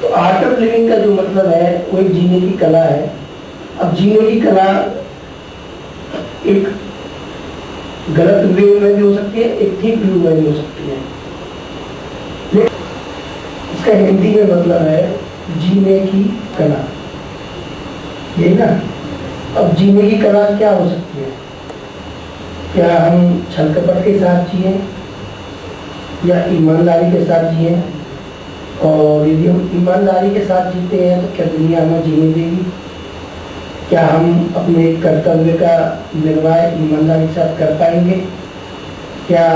तो art of living का जो मतलब है वो एक जीने की कला है। अब जीने की कला एक गलत वे में भी हो सकती है, एक ठीक वे में भी हो सकती है। इसका हिंदी में मतलब है जीने की कला, यही ना। अब जीने की कला क्या हो सकती है? क्या हम छल कपट के साथ जिए या ईमानदारी के साथ जिए? और यदि हम ईमानदारी के साथ जीते हैं तो क्या दुनिया हमें जीने देगी? क्या हम अपने कर्तव्य का निर्वाह ईमानदारी के साथ कर पाएंगे? क्या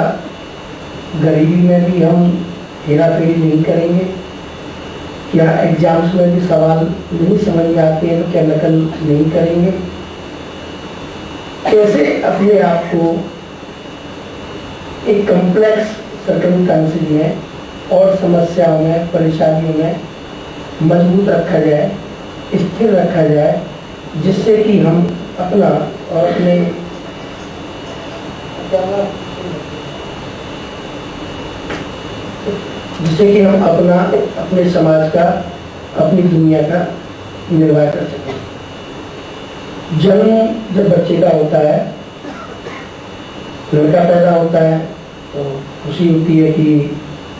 गरीबी में भी हम हेरा फेरी नहीं करेंगे? क्या एग्जाम्स में भी सवाल नहीं समझ में आते हैं तो क्या नकल नहीं करेंगे? कैसे अपने आप को एक कॉम्प्लेक्स सर्कमस्टेंसेस में और समस्याओं में, परेशानियों में मजबूत रखा जाए, स्थिर रखा जाए, जिससे कि हम अपना और अपने जिससे कि हम अपना, अपने समाज का, अपनी दुनिया का निर्वाह कर सकें। जन्म जब बच्चे का होता है, लड़का पैदा होता है तो खुशी होती है कि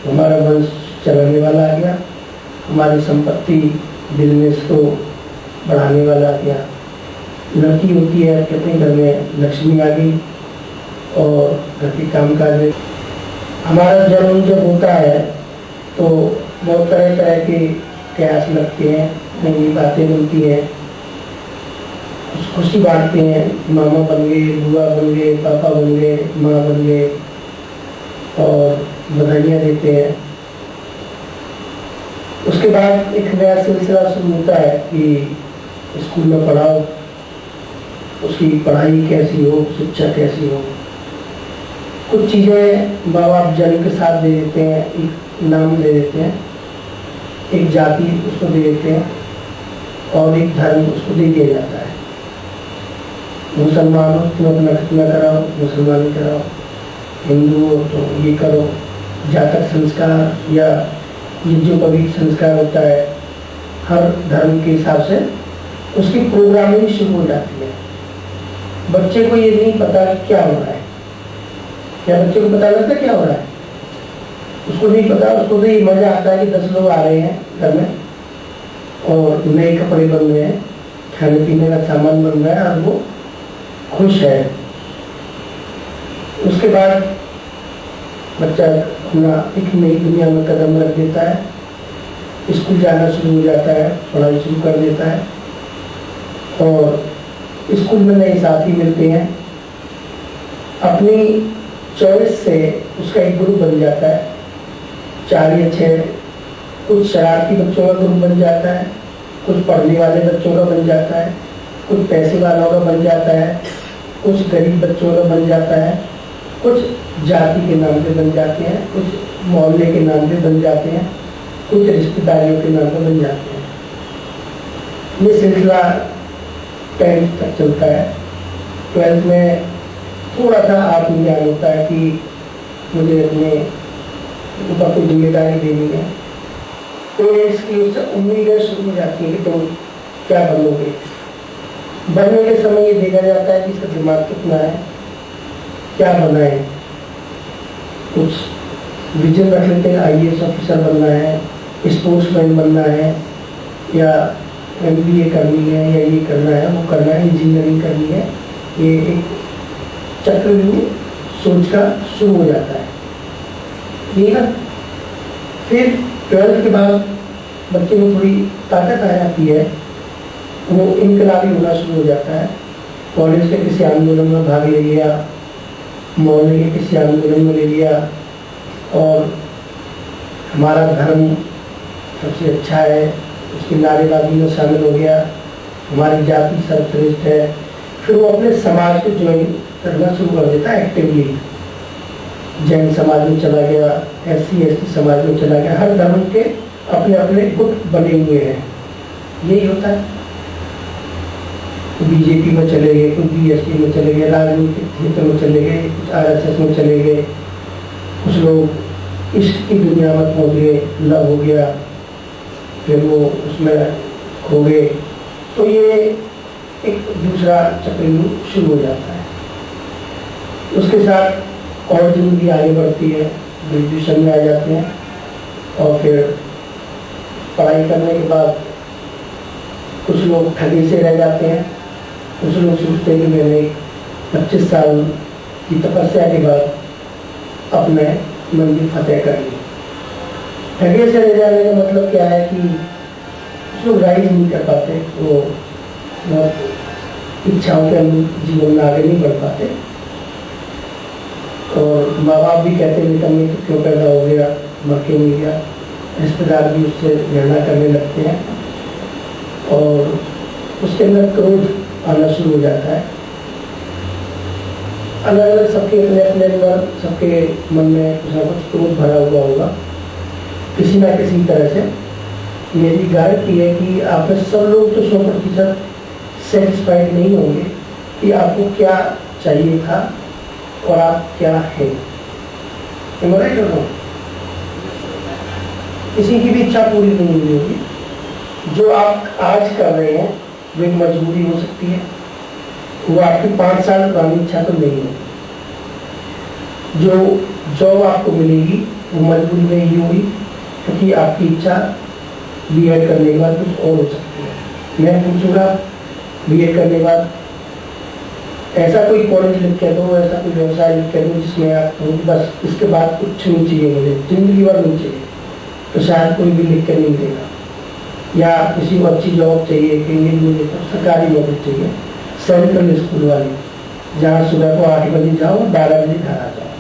हमारा वंश चलाने वाला आ गया, हमारी संपत्ति बिजनेस को बढ़ाने वाला आ गया। लड़की होती है कि अपने घर में लक्ष्मी आ गई और घर के काम काज में। हमारा जन्म जब होता है तो बहुत तरह तरह के प्रयास लगते हैं, नई बातें मिलती हैं, खुशी बांटते हैं। मामा बन गए, बुआ बन गए, पापा बन गए, माँ बन गए और बधाइयाँ देते हैं। उसके बाद एक नया सिलसिला शुरू होता है कि स्कूल में पढ़ाओ, उसकी पढ़ाई कैसी हो, शिक्षा कैसी हो। कुछ चीज़ें माँ बाप जन्म के साथ दे देते हैं, एक नाम दे देते हैं, एक जाति उसको दे देते हैं और एक धर्म उसको दे दिया जाता है। मुसलमान हो तुम अपना खतना कराओ, मुसलमानी कराओ, हिंदू हो तो ये करो। जातक संस्कार या ये जो पवित्र संस्कार होता है, हर धर्म के हिसाब से उसकी प्रोग्रामिंग शुरू हो जाती है। बच्चे को ये नहीं पता कि क्या हो रहा है। क्या बच्चे को पता लगता है क्या हो रहा है? उसको नहीं पता। उसको तो ये मजा आता है कि 10 लोग आ रहे हैं घर में और नए कपड़े बन रहे हैं, खाने पीने का सामान बन रहा है और वो खुश है। उसके बाद बच्चा अपना एक नई दुनिया में कदम रख देता है, स्कूल जाना शुरू हो जाता है, पढ़ाई शुरू कर देता है और स्कूल में नए साथी मिलते हैं। अपनी चॉइस से उसका एक ग्रुप बन जाता है, 4 या 6। कुछ शरारती बच्चों का ग्रुप बन जाता है, कुछ पढ़ने वाले बच्चों का बन जाता है, कुछ पैसे वालों का बन जाता है, कुछ गरीब बच्चों का बन जाता है, कुछ जाति के नाम पे बन जाते हैं, कुछ मोहल्ले के नाम पे बन जाते हैं, कुछ रिश्तेदारियों के नाम पे बन जाते हैं। ये सिलसिला 10th तक चलता है। 12th में थोड़ा सा आत्मज्ञान होता है कि मुझे अपने ऊपर कोई जिम्मेदारी देनी है। पेरेंट्स की उससे उम्मीदें शुरू हो जाती है कि तुम क्या बनोगे। बनने के समय ये देखा जाता है कि इसका दिमाग कितना है, क्या बना है। कुछ विजन रख लेते हैं, IAS ऑफिसर बनना है, स्पोर्ट्समैन बनना है, या MBA करनी है, या ये करना है, वो करना है, इंजीनियरिंग करनी है। ये एक चक्रव्यूह सोच का शुरू हो जाता है, ये ना। फिर 12th के बाद बच्चे में थोड़ी ताकत आ जाती है, वो इनकलाबी होना शुरू हो जाता है। कॉलेज के किसी आंदोलन में भाग ले लिया, मोहल्ले के किसी आंदोलन में ले लिया और हमारा धर्म सबसे अच्छा है, उसकी नारेबाजी में शामिल हो गया, हमारी जाति सर्वश्रेष्ठ है। फिर वो अपने समाज को ज्वाइन करना शुरू कर देता है एक्टिवली। जैन समाज में चला गया, SC ST समाज में चला गया। हर धर्म के अपने अपने गुट बने हुए हैं, यही होता है। BJP में चले गए, कुछ BSP में चले गए, राजनीतिक क्षेत्र में चले गए, कुछ RSS में चले गए, कुछ लोग इश्क की दुनिया में पहुंच गए, लव हो गया, फिर वो उसमें खो गए, तो ये एक दूसरा चक्रव्यूह शुरू हो जाता है। उसके साथ और जिंदगी आगे बढ़ती है, ग्रेजुएशन में आ जाते हैं और फिर पढ़ाई करने के बाद कुछ लोग ठगी से रह जाते हैं, कुछ लोग सोचते हैं कि मैंने 25 साल की तपस्या के बाद अपने मंजिल फतेह कर ली। ठगी से रह जाने का मतलब क्या है कि कुछ लोग राइज नहीं कर पाते, वो इच्छाओं के अनुरूप जीवन में आगे नहीं बढ़ पाते, और माँ बाप भी कहते हैं बेटा मैं तो क्यों पैदा हो गया, मर के नहीं गया। रिश्तेदार भी उससे घृणा करने लगते हैं और उसके अंदर क्रोध आना शुरू हो जाता है। अलग अलग सबके अपने अपने अंदर, सबके मन में कुछ ना कुछ क्रोध भरा हुआ होगा किसी ना किसी तरह से। मेरी गारंटी है कि आप में सब लोग तो 100% सेटिस्फाइड नहीं होंगे कि आपको क्या चाहिए था और आप क्या है। किसी की भी इच्छा पूरी नहीं हुई होगी। जो आप आज कर रहे हैं वो एक मजबूरी हो सकती है, वो आपकी 5 साल पुरानी इच्छा तो नहीं होगी। जो जॉब आपको मिलेगी वो मजबूरी में ही होगी, क्योंकि आपकी इच्छा बीएड करने के बाद कुछ और हो सकती है। मैं पूछूंगा बीएड करने के बाद ऐसा कोई कॉलेज लिख के दो, ऐसा कोई व्यवसाय लिख के दो जिसमें आप बस इसके बाद कुछ नहीं चाहिए, मुझे जिंदगी भर नहीं चाहिए, तो शायद कोई भी लिख के नहीं देगा। या किसी को अच्छी जॉब चाहिए, कहीं मुझे तो सरकारी नौकरी चाहिए, सेंट्रल स्कूल वाली, जहाँ सुबह को 8 बजे जाओ 12 बजे घर आ जाओ,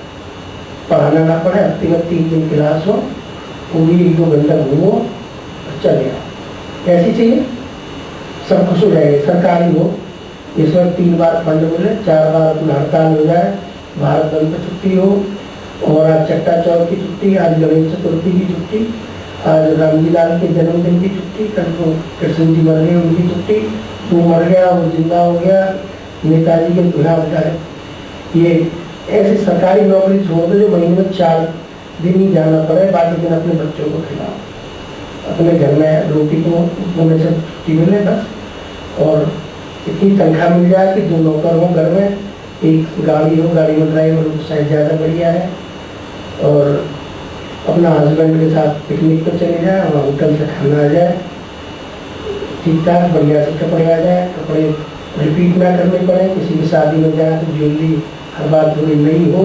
पढ़ाना ना पड़े, हफ्ते में 3 दिन क्लास हो, वो भी 1-2 घंटा घूमो और चले आओ। ऐसी चाहिए, सब खुश हो जाएंगे। सरकारी हो, इसमें 3 बार फंड मिले, 4 बार अपना हड़ताल हो जाए, भारत बंद पर छुट्टी हो, और आज चट्टा चौथ की छुट्टी, आज गणेश चतुर्थी की छुट्टी, आज रामजी लाल के जन्मदिन की छुट्टी, कल को कृष्ण जी मर गए उनकी छुट्टी, वो मर गया वो जिंदा हो गया, नेताजी के धुना हो जाए। ये ऐसी सरकारी नौकरी छोड़ दो जो महीने में 4 दिन ही जाना पड़े, बाकी दिन अपने बच्चों को खिलाओ, अपने घर में रोटी को होने से छुट्टी मिले बस, और इतनी तनख्वाह मिल जाए कि 2 नौकर हो घर में, एक गाड़ी हो, गाड़ी में ड्राइवर हो, शायद ज़्यादा बढ़िया है, और अपना हस्बैंड के साथ पिकनिक पर चले जाए, वहाँ होटल से खाना आ जाए, ठीक ठाक बढ़िया से कपड़े आ जाए, कपड़े रिपीट ना करने पड़े, किसी की शादी में जाए तो ज्वेलरी हर बार थोड़ी नई हो,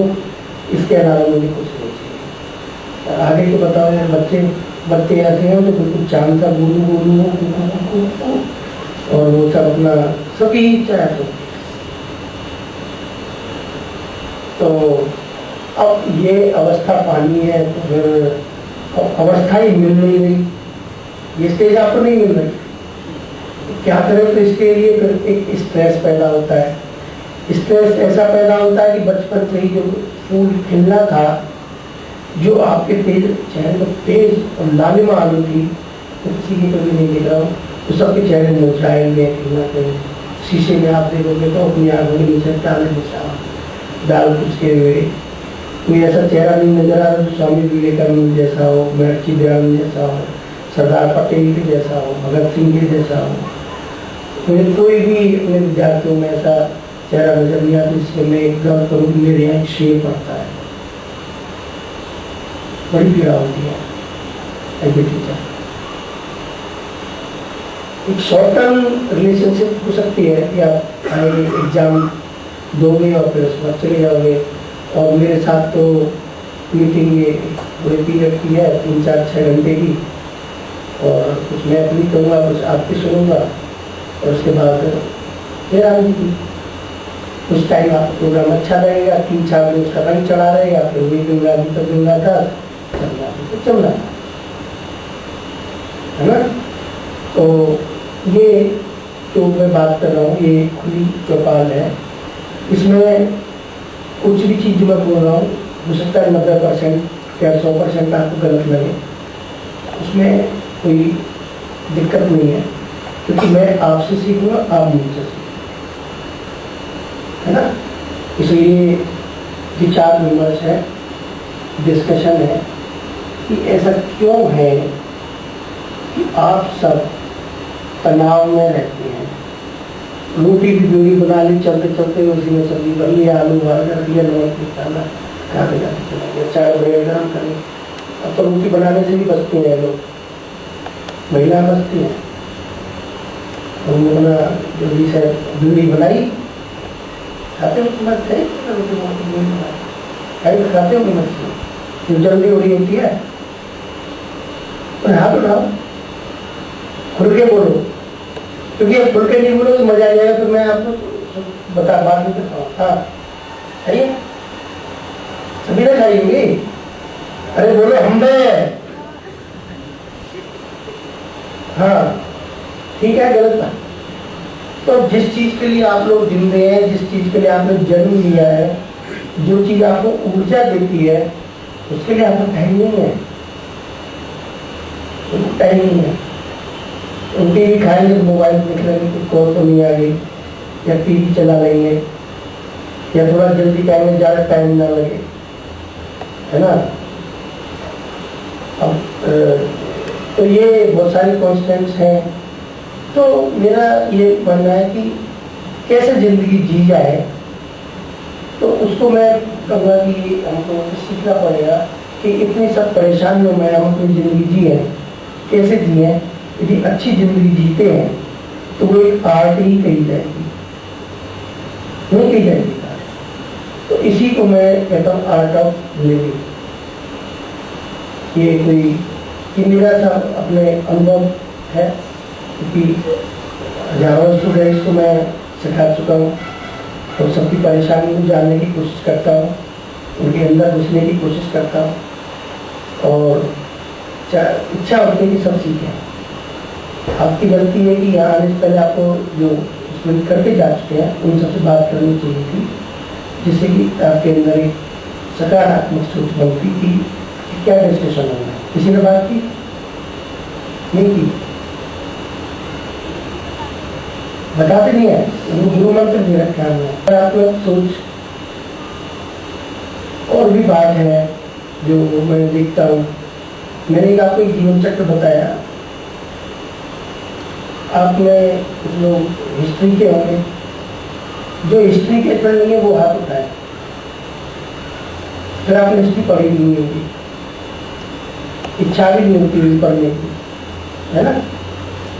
इसके अलावा मुझे कुछ नहीं चाहिए। आगे को बताओ यार, बच्चे ऐसे हैं जो बिल्कुल चांद का गुरु गुरु हो, और वो सब अपना सबकी इच्छा है। तो अब ये अवस्था पानी है, तो फिर अवस्था ही मिल नहीं रही, ये स्टेज आपको नहीं मिल रही, क्या करें? तो इसके लिए फिर एक स्ट्रेस पैदा होता है। स्ट्रेस ऐसा पैदा होता है कि बचपन से ही जो फूल खिलना था, जो आपके चेहरे में तेज और लालिमा आलू थी, तो किसी की कभी नहीं दिख रहा हो, तो सबके चेहरे मुरझाए हुए खिलना थे। शीशे में आप देखोगे तो अपनी आंखों के नीचे काले निशान, दाल कुचके हुए, कोई ऐसा चेहरा नहीं नजर आ रहा जो स्वामी विवेकानंद जैसा हो, महर्षि दयानंद जैसा हो, सरदार पटेल के जैसा हो, भगत सिंह के जैसा हो। मुझे कोई भी अपने विद्यार्थियों में ऐसा चेहरा नजर नहीं आता जिसमें मैं एक गौर करूँ कि मेरे यहाँ शेर पड़ता है। बड़ी पीड़ा होती है एज ए टीचर। एक शॉर्ट टर्म रिलेशनशिप हो सकती है कि आप आएंगे, एग्जाम दोगे और फिर उसके बाद चले जाओगे। और मेरे साथ तो मीटिंग ये पूरे पीरियड की है, 3-4-6 घंटे की, और कुछ मैं अपनी करूँगा, कुछ आपकी सुनूंगा, और उसके बाद फिर आएंगे। कुछ टाइम आपका प्रोग्राम अच्छा रहेगा, 3-4 दिन उसका रंग चढ़ा रहेगा, फिर वही गंगा जी पर गंगा था, चलना है ना। तो ये जो मैं बात कर रहा हूँ ये खुली चौपाल है, इसमें कुछ भी चीज़ जो मैं बोल रहा हूँ हो सकता है 90% या 100% आपको गलत लगे, उसमें कोई दिक्कत नहीं है, क्योंकि मैं आपसे सीखूंगा, आप मुझसे सीखूंगा, है ना। इसलिए विचार विमर्श है, डिस्कशन है कि ऐसा क्यों है कि आप सब तनाव में रहते हैं। रोटी की दूरी बना ली, चलते चलते उसी में सब्जी बन लिया, आलू उबाल कर दिया, नमक निकाला, खाते खाते चला गया, चाय ब्रेड गरम कर लिया। अब तो रोटी बनाने से भी बचती हैं लोग, महिला बचती हैं। उन्होंने अपना जल्दी से दूरी बनाई, खाते हो तो मत खाई, खाते हो मछली जो जल्दी हो रही होती है। हाथ उठाओ, खुल के बोलो, क्योंकि अब खुल के नहीं बोलो तो मजा आ जाएगा। तो मैं आपको बता बात नहीं करता हूँ। हाँ खाइए, सभी ने खाई होगी। अरे बोलो हम बे। हाँ ठीक है, गलत बात। तो जिस चीज के लिए आप लोग जिंदे हैं, जिस चीज के लिए आपने जन्म लिया है, जो चीज आपको ऊर्जा देती है, उसके लिए आपको टाइम नहीं है, टाइम नहीं है। उनके भी खाएंगे तो मोबाइल देख लेंगे, कुछ कॉल तो नहीं आ गई, या टीवी चला लेंगे, या थोड़ा जल्दी खाएंगे, ज्यादा टाइम ना लगे, है ना। अब तो ये बहुत सारी कॉन्स्टेंट्स हैं। तो मेरा ये मानना है कि कैसे जिंदगी जी जाए, तो उसको मैं कहूँगा कि हमको सीखना पड़ेगा कि इतनी सब परेशानियों में हम अपनी जिंदगी जिए, कैसे जिए। यदि अच्छी जिंदगी जीते हैं तो वो एक आर्ट ही कही जाएगी, नहीं कही जाएगी। तो इसी को मैं कहता हूँ आर्ट ऑफ लिविंग। ये कोई ये मेरा सा अपने अनुभव है, क्योंकि हजारों स्टूडेंट्स को मैं सिखा चुका हूँ और सबकी परेशानी को जानने की कोशिश करता हूँ, उनके अंदर घुसने की कोशिश करता हूँ, और इच्छा होती है कि सब सीखें। आपकी गलती है कि यहाँ आने से पहले आपको जो स्टूडेंट करके जा चुके हैं उन सबसे बात करनी चाहिए थी, जिससे कि आपके अंदर एक सकारात्मक सोच बनती थी कि क्या डिस्कशन होना है। किसी ने बात की नहीं की, बताते नहीं है, उनको गुरु मंत्र दे रखा है। सकारात्मक सोच और भी बात है जो मैं देखता हूँ। मैंने एक आपको एक जीवन चक्र बताया, आप में कुछ लोग हिस्ट्री के होंगे, जो हिस्ट्री के फ्रेंड नहीं है वो हाथ उठाए। फिर आपने हिस्ट्री पढ़ी भी नहीं होगी, इच्छा भी नहीं होती हुई पढ़ने की, है ना।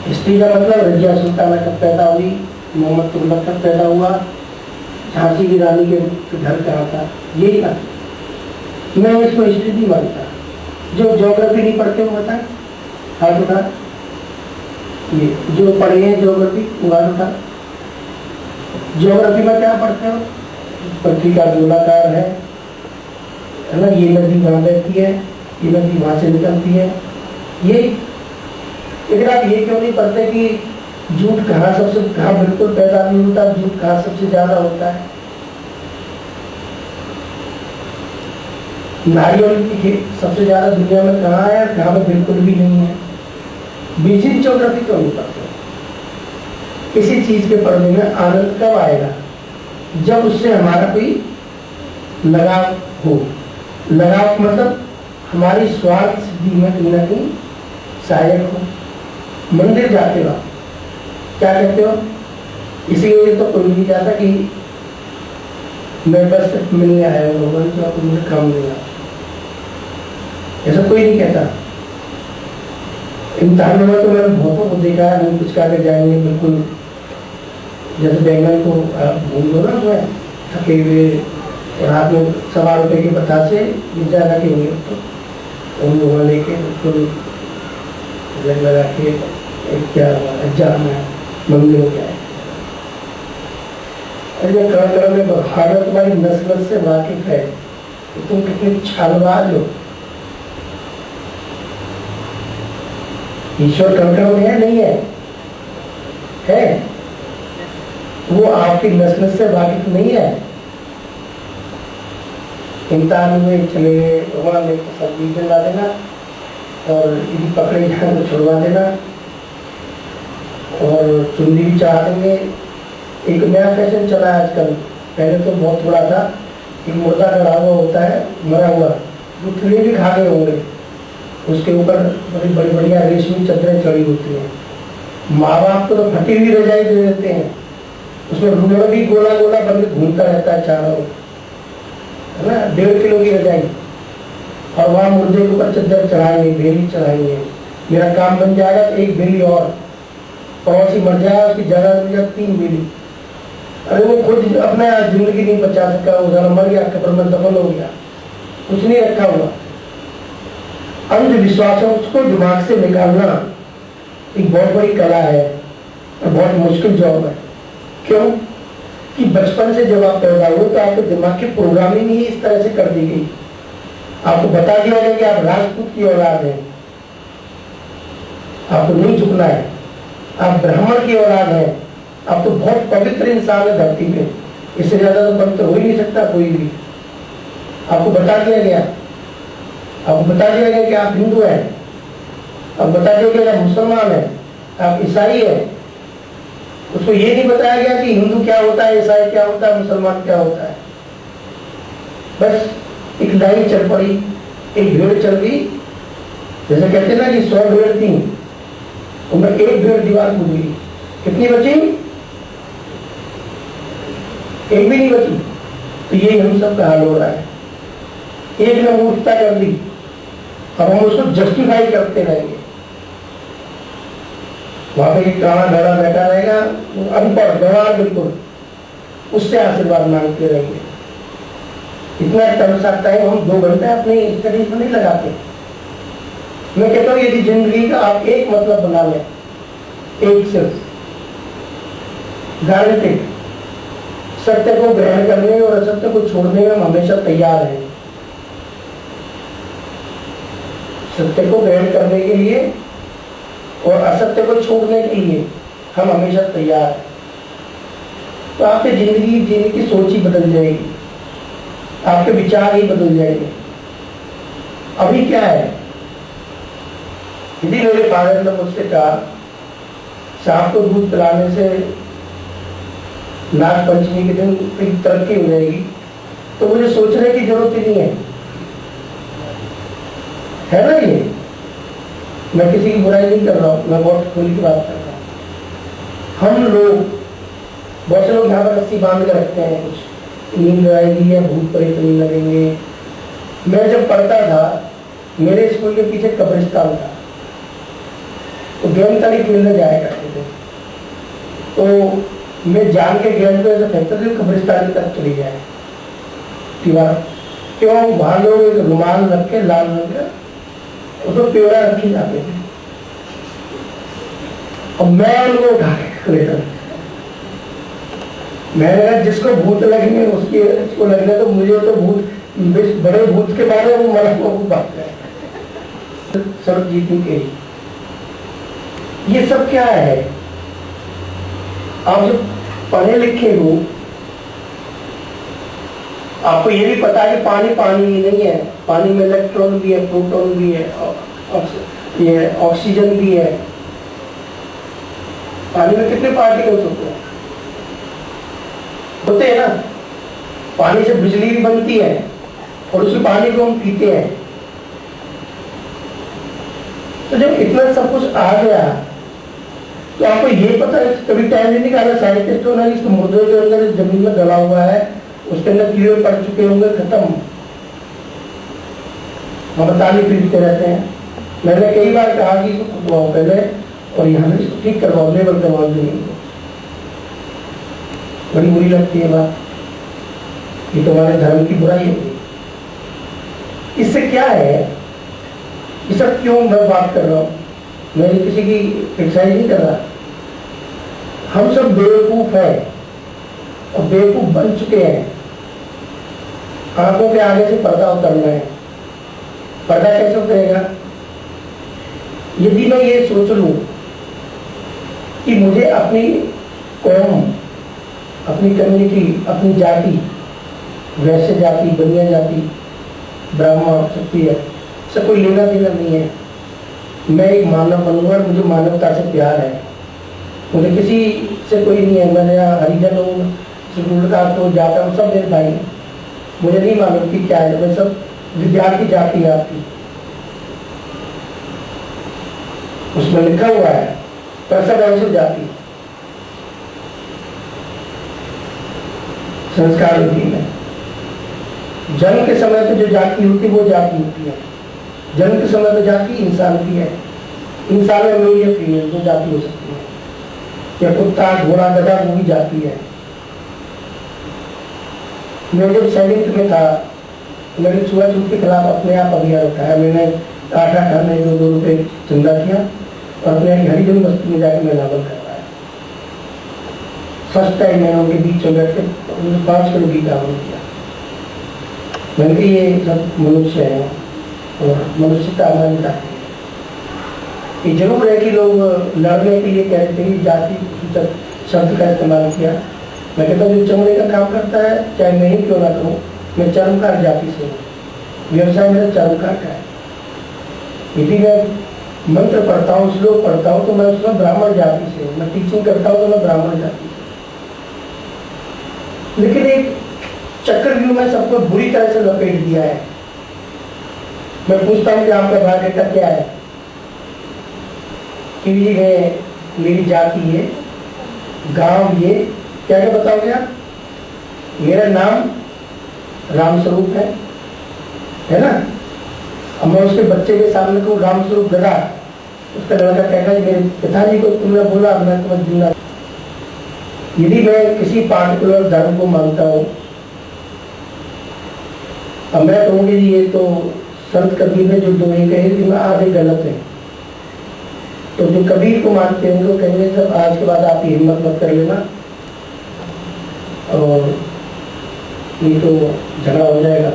हिस्ट्री का मतलब रजिया सुल्ताना कब पैदा हुई, मोहम्मद तुगलक कब पैदा हुआ, झांसी की रानी के घर कहाँ था, यही ना। मैं इसको हिस्ट्री नहीं मानता। जो ज्योग्राफी नहीं पढ़ते हो बताए, हाथ उठा। ये जो पढ़े हैं ज्योग्राफी वो हाथ उठा। ज्योग्राफी में क्या पढ़ते हो, पृथ्वी का गोलाकार है ना, ये नदी वहां बहती है, ये नदी वहां से निकलती है, ये। लेकिन आप ये क्यों नहीं पढ़ते कि झूठ कहाँ बिल्कुल पैदा नहीं होता, झूठ कहाँ सबसे ज्यादा होता है। नारियल की खेत सबसे ज्यादा दुनिया में कहाँ है और कहाँ में बिल्कुल भी नहीं है। बेसिक ज्योग्राफी क्यों नहीं पढ़ते। किसी चीज के पढ़ने में आनंद कब आएगा, जब उससे हमारा कोई लगाव हो। लगाव मतलब हमारी स्वार्थ सिद्धि में कहीं ना कहीं सहायक हो। मंदिर जाते हो क्या कहते हो, इसीलिए तो कोई नहीं जाता कि मैं बस मिलने आया हूँ भगवान से, आपको मुझे काम देगा, ऐसा कोई नहीं कहता। इम्तिहानों में तो मैंने बहुतों को देखा है, हम कुछ कर जाएंगे बिल्कुल जैसे बैंगन को भून दो ना, उसमें थके हुए और हाथ में ₹1.25 के बतासे गिरजा रखे होंगे, तो उन लोगों लेके बिल्कुल लगा के क्या एग्जाम है मंदिर हो गया है। अरे कड़ा में भारत तुम्हारी नस्ल से वाकिफ है, तो तुम कितने छालबाज हो। ईश्वर कणकड़ में है नहीं है वो आपकी नस्ल से वाकिफ नहीं है। इम्तिहान में चले गए, भगवान ने सब दिला देना और यदि पकड़े जाए तो छुड़वा देना और चुंदी भी चढ़ा देंगे। एक नया फैशन चला है आजकल, पहले तो बहुत थोड़ा था, एक मुर्दा गड़ा हुआ होता है, मरा हुआ, वो थोड़े भी खा गए होंगे, उसके ऊपर बड़ी बड़ी बढ़िया रेशमी चादरें चढ़ी होती हैं। माँ बाप को तो फटी हुई रजाई दे देते हैं, उसमें रूमाल भी गोला गोला बन के घूमता रहता है चारों ओर, है ना, 1.5 किलो की रजाई। और वहां मुर्दे के ऊपर चादर चढ़ाएंगे, बेली चढ़ाएंगे। मेरा काम बन जाएगा तो 1 बेली और पड़ोसी मर जाएगा, उसकी जगह मिल जाए 3 बेली। अरे वो खुद अपना जिंदगी नहीं बचा सका, वो जरा मर गया, कब्र में दफन हो गया, कुछ नहीं रखा हुआ। अंधविश्वासों को दिमाग से निकालना एक बहुत बड़ी कला है और बहुत मुश्किल जॉब है। क्यों कि बचपन से जब आप पैदा हुए तो आपके दिमाग की प्रोग्रामिंग ही इस तरह से कर दी गई। आपको बता दिया गया कि आप राजपूत की औलाद हैं, आपको नहीं झुकना है, आप ब्राह्मण की औलाद हैं, आप तो बहुत पवित्र इंसान है धरती पे, इससे ज्यादा तो पवित्र हो ही नहीं सकता कोई भी। आपको बता दिया गया, आपको बता दिया गया कि आप हिंदू हैं, आपको बता दिया गया आप मुसलमान हैं, आप ईसाई हैं। उसको ये नहीं बताया गया कि हिंदू क्या होता है, ईसाई क्या होता है, मुसलमान क्या होता है। बस एक लाइन चल पड़ी, एक भेड़ चल गई। जैसे कहते हैं ना कि 100 भेड़ थी, उनमें एक भेड़ दीवार कूद गई, कितनी बची? एक भी नहीं बची। तो ये हम सब का हाल हो रहा है। एक ने मूर्खता कर दी, अब हम उसको जस्टिफाई करते रहेंगे। वहां पे एक काला घड़ा बैठा रहेगा, अनपढ़ गंवार बिल्कुल, उससे आशीर्वाद मांगते रहेंगे। इतना सा टाइम हम 2 घंटे अपनी स्टडीज में नहीं लगाते। मैं कहता हूँ यदि जिंदगी का आप एक मतलब बना लें, एक सिर्फ गारंटेड, सत्य को ग्रहण करने और असत्य को छोड़ने में हम हमेशा तैयार हैं। सत्य को ग्रहण करने के लिए और असत्य को छोड़ने के लिए हम हमेशा तैयार हैं। तो आपकी जिंदगी जीने की सोच ही बदल जाएगी, आपके विचार ही बदल जाएंगे। अभी क्या है, यदि मेरे फादर ने मुझसे कहा सांप को दूध पिलाने से नाग पंचमी के दिन एक तरक्की हो जाएगी, तो मुझे सोचने की जरूरत ही नहीं है ना। ये मैं किसी की बुराई नहीं कर रहा हूं, मैं बहुत खुली की बात कर रहा हूं। हम लोग, बहुत से लोग यहाँ पर रस्सी बांध कर रखते हैं, कुछ नींद आएगी या भूत प्रेत नहीं लगेंगे। मैं जब पढ़ता था, मेरे स्कूल के पीछे कब्रिस्तान था, तो गेंद तली खेलने जाया करते थे। तो मैं जान के गेंद को ऐसा फेंकता था कब्रिस्तान तक चली जाए दीवार। क्यों? वहां लोग एक रुमाल रख के लाल रंग का उसमें पेड़ा रखी जाते थे, और मैं उनको उठा के लेता। मैंने कहा जिसको भूत लगेंगे उसको लगने, तो मुझे तो भूत, बड़े भूत के बारे में मरा को बात है सब जीतने के। ये सब क्या है? आप जब पढ़े लिखे हो, आपको ये भी पता है कि पानी पानी ही नहीं है, पानी में इलेक्ट्रॉन भी है, प्रोटॉन भी है, ये ऑक्सीजन भी है। पानी में कितने पार्टिकल्स होते हैं ना। पानी से बिजली भी बनती है और उसी पानी को हम पीते हैं। तो जब इतना सब कुछ आ गया, तो आपको ये पता है, कभी टाइम नहीं निकाला साइंटिस्टों ने, इस मुर्दे के अंदर जमीन में गला हुआ है, उसके अंदर कीड़े पड़ चुके होंगे, खत्म, हम बता नहीं पीटते रहते हैं। मैंने कई बार कहा कि इसको खुदवाओ पहले और यहाँ से इसको ठीक करवाओ, लेबल करवाओ जमीन को। बड़ी बुरी लगती है बात, ये तुम्हारे धर्म की बुराई होगी। इससे क्या है, ये सब क्यों मैं बात कर रहा हूँ? मैं किसी की क्रिटिसाइज नहीं कर रहा। हम सब बेवकूफ हैं और बेवकूफ बन चुके हैं। आंखों के आगे से पर्दा उतरना है। पर्दा कैसे उतरेगा? यदि मैं ये सोच लूं कि मुझे अपनी कौम, अपनी कम्युनिटी, अपनी जाति, वैश्य जाति, बनिया जाति, ब्राह्मण, क्षत्रिय से कोई लेना देना नहीं है। मैं एक मानव बनूंगा, मुझे मानवता से प्यार है, मुझे किसी से कोई नहीं है। मैं यहाँ हरिजन हूँ, शेड्यूल्ड कास्ट हूँ, जाता हूँ, सब मेरे भाई हैं। मुझे नहीं मालूम कि क्या है, मैं सब विद्यार्थी जाति है आपकी। उसमें लिखा हुआ है परसव जाति संस्कार विधि में। जन्म के समय पे जो जाति होती है वो जाति होती है। जन्म के समय पे जाति इंसान की है। इंसान में मेल या फीमेल दो जाति हो सकती है, या कुत्ता घोड़ा गधा वो भी जाति है। मैं जब सैनिक में था, मैंने छुआछूत के खिलाफ अपने आप अभियान उठाया। मैंने 8 में 2 रुपए चंदा किया और अपने हरिजन बस्ती में जाकर मैं नावल करवाया। फर्स्ट टाइम मैंने उनके बीच में बैठ के 5 किलो की नावल किया। मैंने कहा ये सब मनुष्य है और मनुष्यता हमारी जाती है। ये जरूर है कि लोग लड़ने के लिए कहते हैं जाति शब्द का इस्तेमाल किया। मैं कहता हूँ जो चमड़े का काम करता है, चाहे मैं ही क्यों ना करूँ, मैं चर्मकार जाति से हूँ, व्यवसाय मेरा चर्मकार का है। यदि मैं मंत्र पढ़ता हूँ, श्लोक पढ़ता हूँ, तो मैं उसमें ब्राह्मण जाति से हूँ। मैं टीचिंग करता हूँ तो मैं ब्राह्मण जाति से। लेकिन एक चक्रव्यूह में सबको बुरी तरह से लपेट दिया है। मैं पूछता हूँ कि आपका बायोडाटा क्या है, कि ये मेरी जाति है, गांव ये, क्या क्या बताओगे आप? मेरा नाम रामस्वरूप है ना? अब मैं उसके बच्चे के सामने कहूँ रामस्वरूप गधा, उसका लड़का कहेगा मेरे पिताजी को तुमने बोला, मैं तुम्हें दूंगा। यदि मैं किसी पार्टिकुलर धर्म को मानता हूँ, अब मैं कहूँगी जी ये तो संत कबीर ने जो दोहे कहे कि मैं आधे गलत है, तो जो कबीर को मानते हैं वो कहेंगे सब आज के बाद आप हिम्मत मत कर लेना और ये तो झगड़ा हो जाएगा।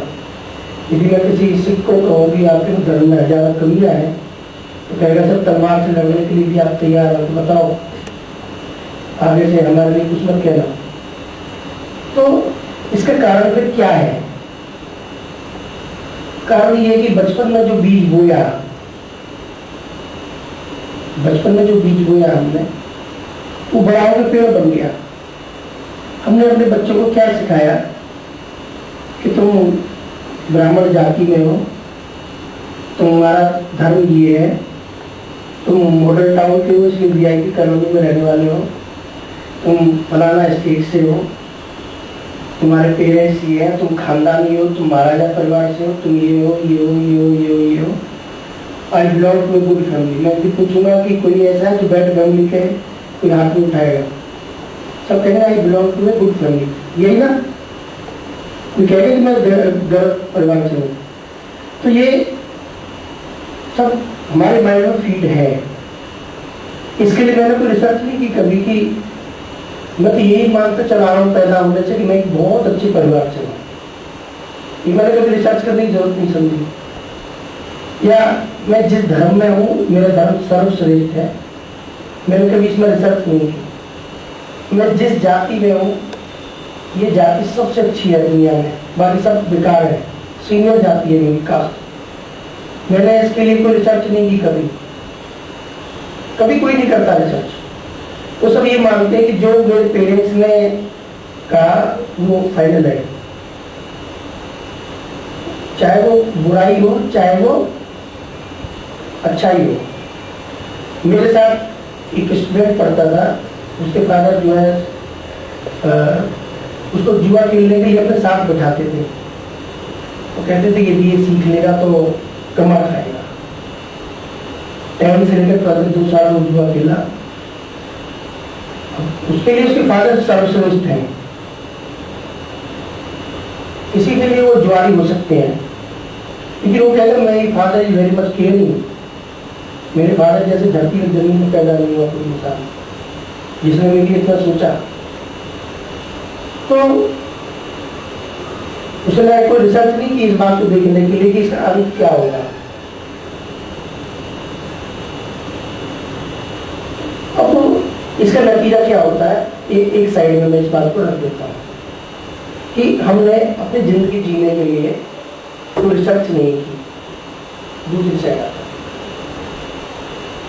यदि मैं किसी सिख को कहूँगी आपके धर्म में 1000 कमियां हैं, तो कहेगा सब तलवार से लड़ने के लिए भी आप तैयार हो, तो बताओ आगे से हमारे लिए कुछ मत कहना। तो इसका कारण फिर क्या है? कारण ये कि बचपन में जो बीज बोया, हमने, वो बड़ा होकर पेड़ बन गया। हमने अपने बच्चों को क्या सिखाया कि तुम ब्राह्मण जाति में हो, तुम्हारा धर्म ये है, तुम मॉडल टाउन के हो, इसलिए VIP कॉलोनी में रहने वाले हो, तुम फलाना स्टेट से हो, तुम्हारे पेरेंट्स ये हैं, तुम खानदानी हो, तुम महाराजा परिवार से हो, तुम ये हो, ये हो, ये हो, ये हो, ये हो। I belong to good family. मैं भी पूछूंगा कि कोई ऐसा है जो बैड फैमिली के कोई हाथ में उठाएगा? सब कहेंगे I belong to a good family, यही ना? कोई कहेगा कि मैं गर्व परिवार से हूँ। तो ये सब हमारे माइंड में फीड है। इसके लिए मैंने कोई रिसर्च नहीं की कभी की, मैं तो यही मानकर चला रहा हूँ पैदा होने से कि मैं एक बहुत अच्छे परिवार से हूँ। ये मैंने कभी रिसर्च करने की जरूरत नहीं समझी, या मैं जिस धर्म में हूँ मेरा धर्म सर्वश्रेष्ठ है, मैंने कभी इसमें रिसर्च नहीं की। मैं जिस जाति में हूँ ये जाति सबसे अच्छी है दुनिया में, बाकी सब बेकार है, सीनियर जाति है मेरी कास्ट। मैंने इसके लिए कोई रिसर्च नहीं की कभी कोई नहीं करता रिसर्च। वो सब ये मानते हैं कि जो मेरे पेरेंट्स ने कहा वो फाइनल है, चाहे वो बुराई हो चाहे वो अच्छाई हो। मेरे साथ एक स्टूडेंट पढ़ता था, उसके फादर जो है उसको जुआ खेलने के लिए अपने साथ बैठाते थे। वो कहते थे यदि ये सीख लेगा तो कमा खाएगा। 10 से लेकर 2 साल वो जुआ खेला। उसके लिए उसके फादर सर्वश्रेष्ठ हैं, इसी के लिए वो जुआरी हो सकते हैं। लेकिन वो कहता मेरी father is very much caring, मेरे फादर जैसे धरती और जमीन में पैदा नहीं हुआ कोई इंसान जिसने मेरे लिए इतना सोचा। तो उसने कोई रिसर्च नहीं की इस बात को देखने के लिए कि इसका अंत क्या होगा। अब इसका नतीजा क्या होता है, एक साइड में मैं इस बात को रख देता हूँ कि हमने अपनी जिंदगी जीने के लिए कोई रिसर्च नहीं की।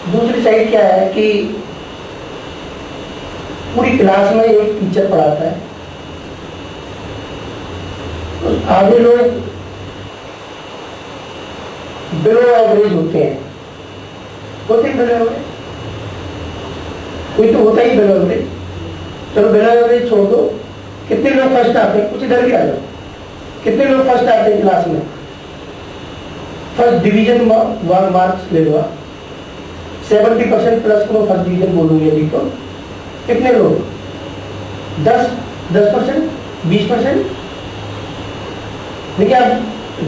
दूसरी साइड क्या है कि पूरी क्लास में एक टीचर पढ़ाता है, तो आधे लोग बिलो एवरेज होते हैं, बिलो एवरेज कोई तो होता ही बिलो एवरेज। चलो बिलो एवरेज छोड़ दो, कितने लोग फर्स्ट आते हैं? कुछ इधर भी आ जाओ, कितने लोग फर्स्ट आते हैं क्लास में? फर्स्ट डिवीजन मार्क्स ले लो, 70% प्लस को फर्स्ट डिवीजन बोलूंगी अभी तो। कितने लोग? 10%, 20%? देखिए आप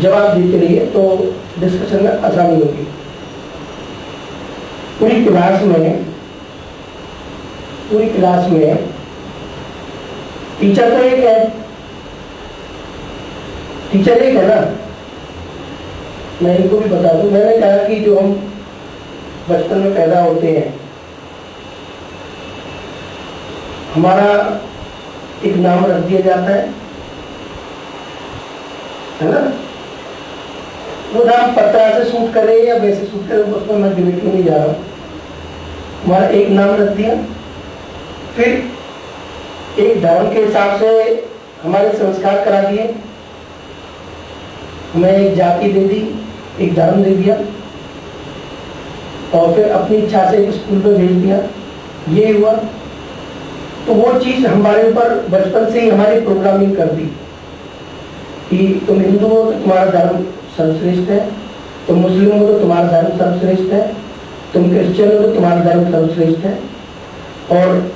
जवाब देते रहिए तो डिस्कशन में आसानी होगी। पूरी क्लास में टीचर तो एक है, टीचर एक है ना। मैं इनको भी बता दूं, मैंने कहा कि जो हम बचपन में पैदा होते हैं, हमारा एक नाम रख दिया जाता है ना। वो नाम पत्रा से सूट करे या वैसे सूट करे, उसमें मैं डिबेट में नहीं जा रहा हूं। हमारा एक नाम रख दिया, फिर एक धर्म के हिसाब से हमारे संस्कार करा दिए, हमें एक जाति दे दी, एक धर्म दे दिया, और फिर अपनी इच्छा से एक स्कूल में भेज दिया। ये हुआ तो वो चीज हमारे ऊपर बचपन से ही हमारी प्रोग्रामिंग कर दी कि तुम हिंदू हो तो तुम्हारा धर्म सर्वश्रेष्ठ है, तुम मुस्लिम हो तो तुम्हारा धर्म सर्वश्रेष्ठ है, तुम क्रिश्चियन हो तो तुम्हारा धर्म सर्वश्रेष्ठ है। और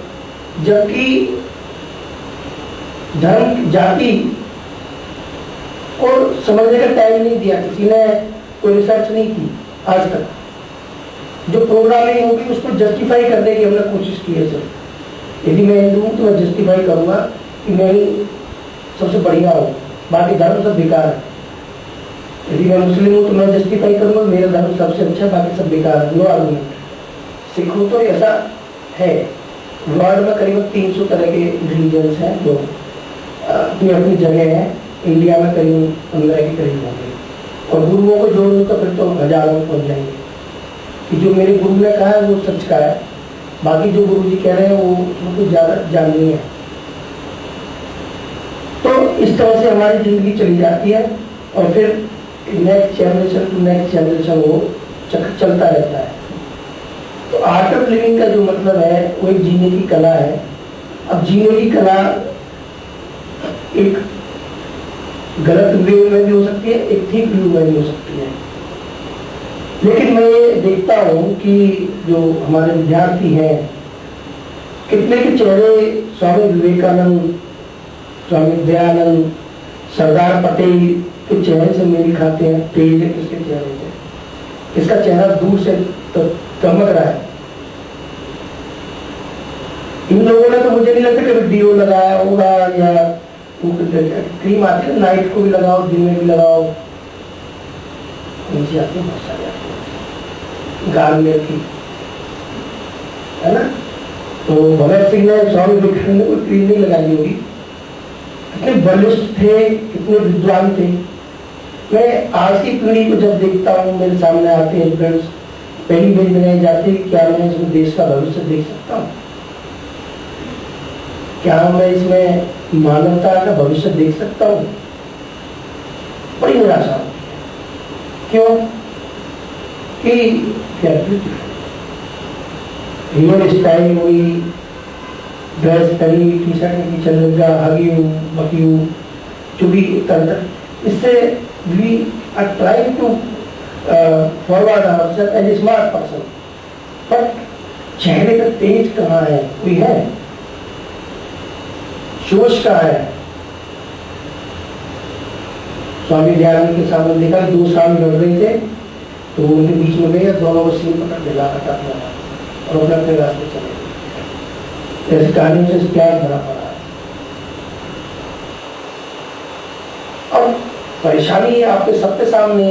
जबकि धर्म जाति को समझने का टाइम नहीं दिया, किसी ने कोई रिसर्च नहीं की आज तक। जो प्रोग्रामिंग होगी उसको जस्टिफाई करने की हमने कोशिश की है सर। यदि मैं हिंदू हूँ तो मैं जस्टिफाई करूंगा कि मैं ही सबसे बढ़िया हूँ, बाकी धर्म सब बेकार है। यदि मैं मुस्लिम हूँ तो मैं जस्टिफाई करूंगा मेरा धर्म सबसे अच्छा है, बाकी सब बेकार है। No argument. सिख हूँ तो ऐसा है। वर्ल्ड में करीब 300 तरह के रिलीजन्स हैं जो अपनी अपनी जगह है। इंडिया में करीब 15 के करीब होंगे, और गुरुओं को जोड़ूं तो फिर तो हजारों में पहुंच जाएंगे। कि जो मेरे गुरु ने कहा है वो सच का है, बाकी जो गुरु जी कह रहे हैं वो कुछ ज्यादा जान नहीं है। तो इस तरह से हमारी जिंदगी चली जाती है, और फिर next generation to next generation वो चक्र चलता रहता है। तो आर्ट ऑफ लिविंग का जो मतलब है वो एक जीने की कला है। अब जीने की कला एक गलत व्यू में भी हो सकती है, एक ठीक व्यू में भी हो सकती है। लेकिन मैं ये देखता हूं कि जो हमारे विद्यार्थी हैं, कितने के चेहरे स्वामी विवेकानंद, स्वामी दयानंद, सरदार पटेल के चेहरे से मेल खाते हैं। तेज है किसके चेहरे से, इसका चेहरा दूर से तो चमक रहा है। इन लोगों ने तो मुझे नहीं लगता कभी डीओ लगाया होगा, या क्रीम आती है नाइट को भी लगाओ दिन में भी लगाओ, नीचे आती है बहुत सारे गाल में की, है ना। तो भगत सिंह ने, स्वामी विवेकानंद ने कोई क्रीम नहीं लगाई होगी। कितने बलिष्ठ थे, कितने विद्वान थे। मैं आज की पीढ़ी को जब देखता हूँ, मेरे सामने आते हैं फ्रेंड्स, पहली बेच में जाते क्या मैं इसमें देश का भविष्य देख सकता हूँ? क्या मैं इसमें मानवता का भविष्य देख सकता हूँ? बड़ी निराशा होती है। क्यों? कि हेयर स्टाइल हुई, ड्रेस पहनी, टी शर्ट में चल लगा, हगी हूँ, बकी हूँ, जो भी तरह, इससे we are trying to forward ourselves as a smart person. But चेहरे का तेज कहाँ है? कोई है? जोश कहाँ है? स्वामी दयानंद के सामने देखा 2 साल लड़ रहे थे, तो वो उनके बीच में गए, दोनों को सीन पकड़ के ला हटा दिया और अपने अपने रास्ते चले गए। ऐसी कहानियों से प्यार भरा पड़ा है। अब परेशानी आपके सबके सामने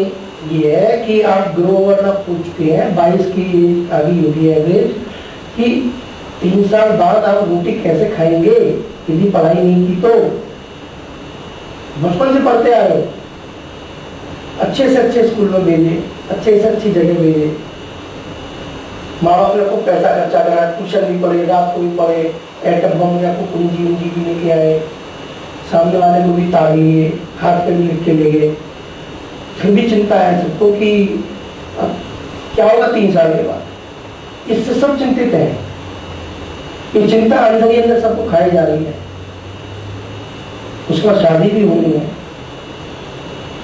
ये है कि आप ग्रो ओवर ना पूछ चुके हैं, 22 की एज आ गई होगी एवरेज, कि 3 साल बाद आप रोटी कैसे खाएंगे यदि पढ़ाई नहीं की तो। बचपन से पढ़ते आ रहे हो, अच्छे से अच्छे स्कूल में भेजे, अच्छे से अच्छी जगह भेजे, माँ बाप ने आपको पैसा खर्चा करा, ट्यूशन भी पढ़े, रात को भी पढ़े, एटम बम या कुंजी उंजी भी लेके आए, सामने वाले को भी ताड़ लिए, हाथ पे भी लिख के ले गए। फिर भी चिंता है सबको कि क्या होगा 3 साल के बाद। इससे सब चिंतित हैं। ये चिंता अंदर ही अंदर सबको खाई जा रही है। उसका शादी भी होनी है,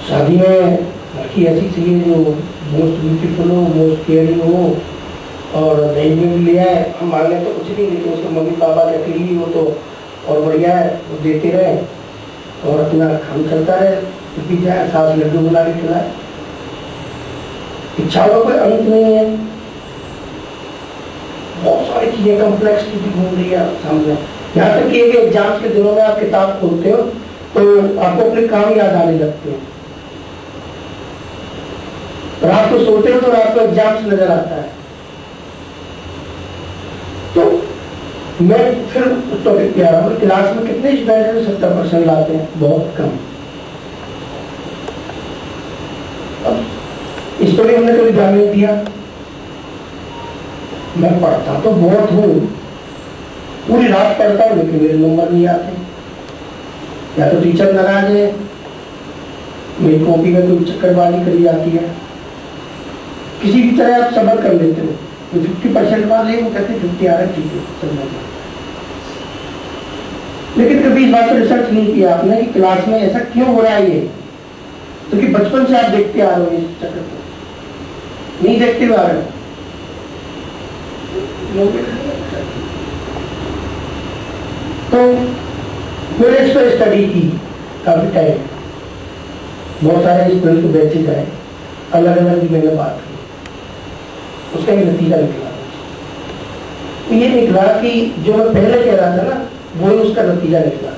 शादी में लड़की ऐसी चाहिए जो मोस्ट ब्यूटीफुल हो, मोस्ट केयरिंग हो, और दहेज में भी लिया है। हम मांगने तो कुछ नहीं, लेकिन उसके मम्मी पापा की अकेली हो तो और बढ़िया है, वो देते रहे और अपना काम चलता है, पी जाए, सास लड्डू बना के खिलाए। इच्छाओं का कोई अंत नहीं है। बहुत सारी चीजें कॉम्प्लेक्सिटी घूम रही है सामने। यहाँ तक कि एग्जाम्स के दिनों में आप किताब खोलते हो तो आपको अपने काम याद आने लगते हैं। रात को सोते हो तो रात को एग्जाम्स नजर आता है। तो मैं फिर उस टॉपिक पे आ रहा हूँ, क्लास में कितने स्टूडेंट 70% लाते हैं? बहुत कम। इस पर भी हमने कभी ध्यान नहीं दिया। मैं पढ़ता तो बहुत हूँ, पूरी रात पढ़ता हूँ, लेकिन मेरे नंबर नहीं आते। या तो टीचर नाराज है, मेरी कॉपी में कोई चक्करबाजी करी जाती है। किसी भी तरह आप सबर कर लेते हो, तो 50% बाद वो कहते 50 आ रहा है, ठीक है चलना चाहिए। लेकिन कभी इस बात पर रिसर्च नहीं किया आपने कि क्लास में ऐसा क्यों हो रहा है ये? क्योंकि बचपन से आप देखते आ रहे हो इस चक्कर को, नहीं देखते हुए आ रहे हो। तो मैंने इस पर स्टडी की काफी टाइम, बहुत सारे स्टूडेंट को बैठे जाए, अलग अलग भी मैंने बात की, उसका एक नतीजा निकला। ये निकला कि जो मैं पहले कह रहा था ना, वही उसका नतीजा निकला।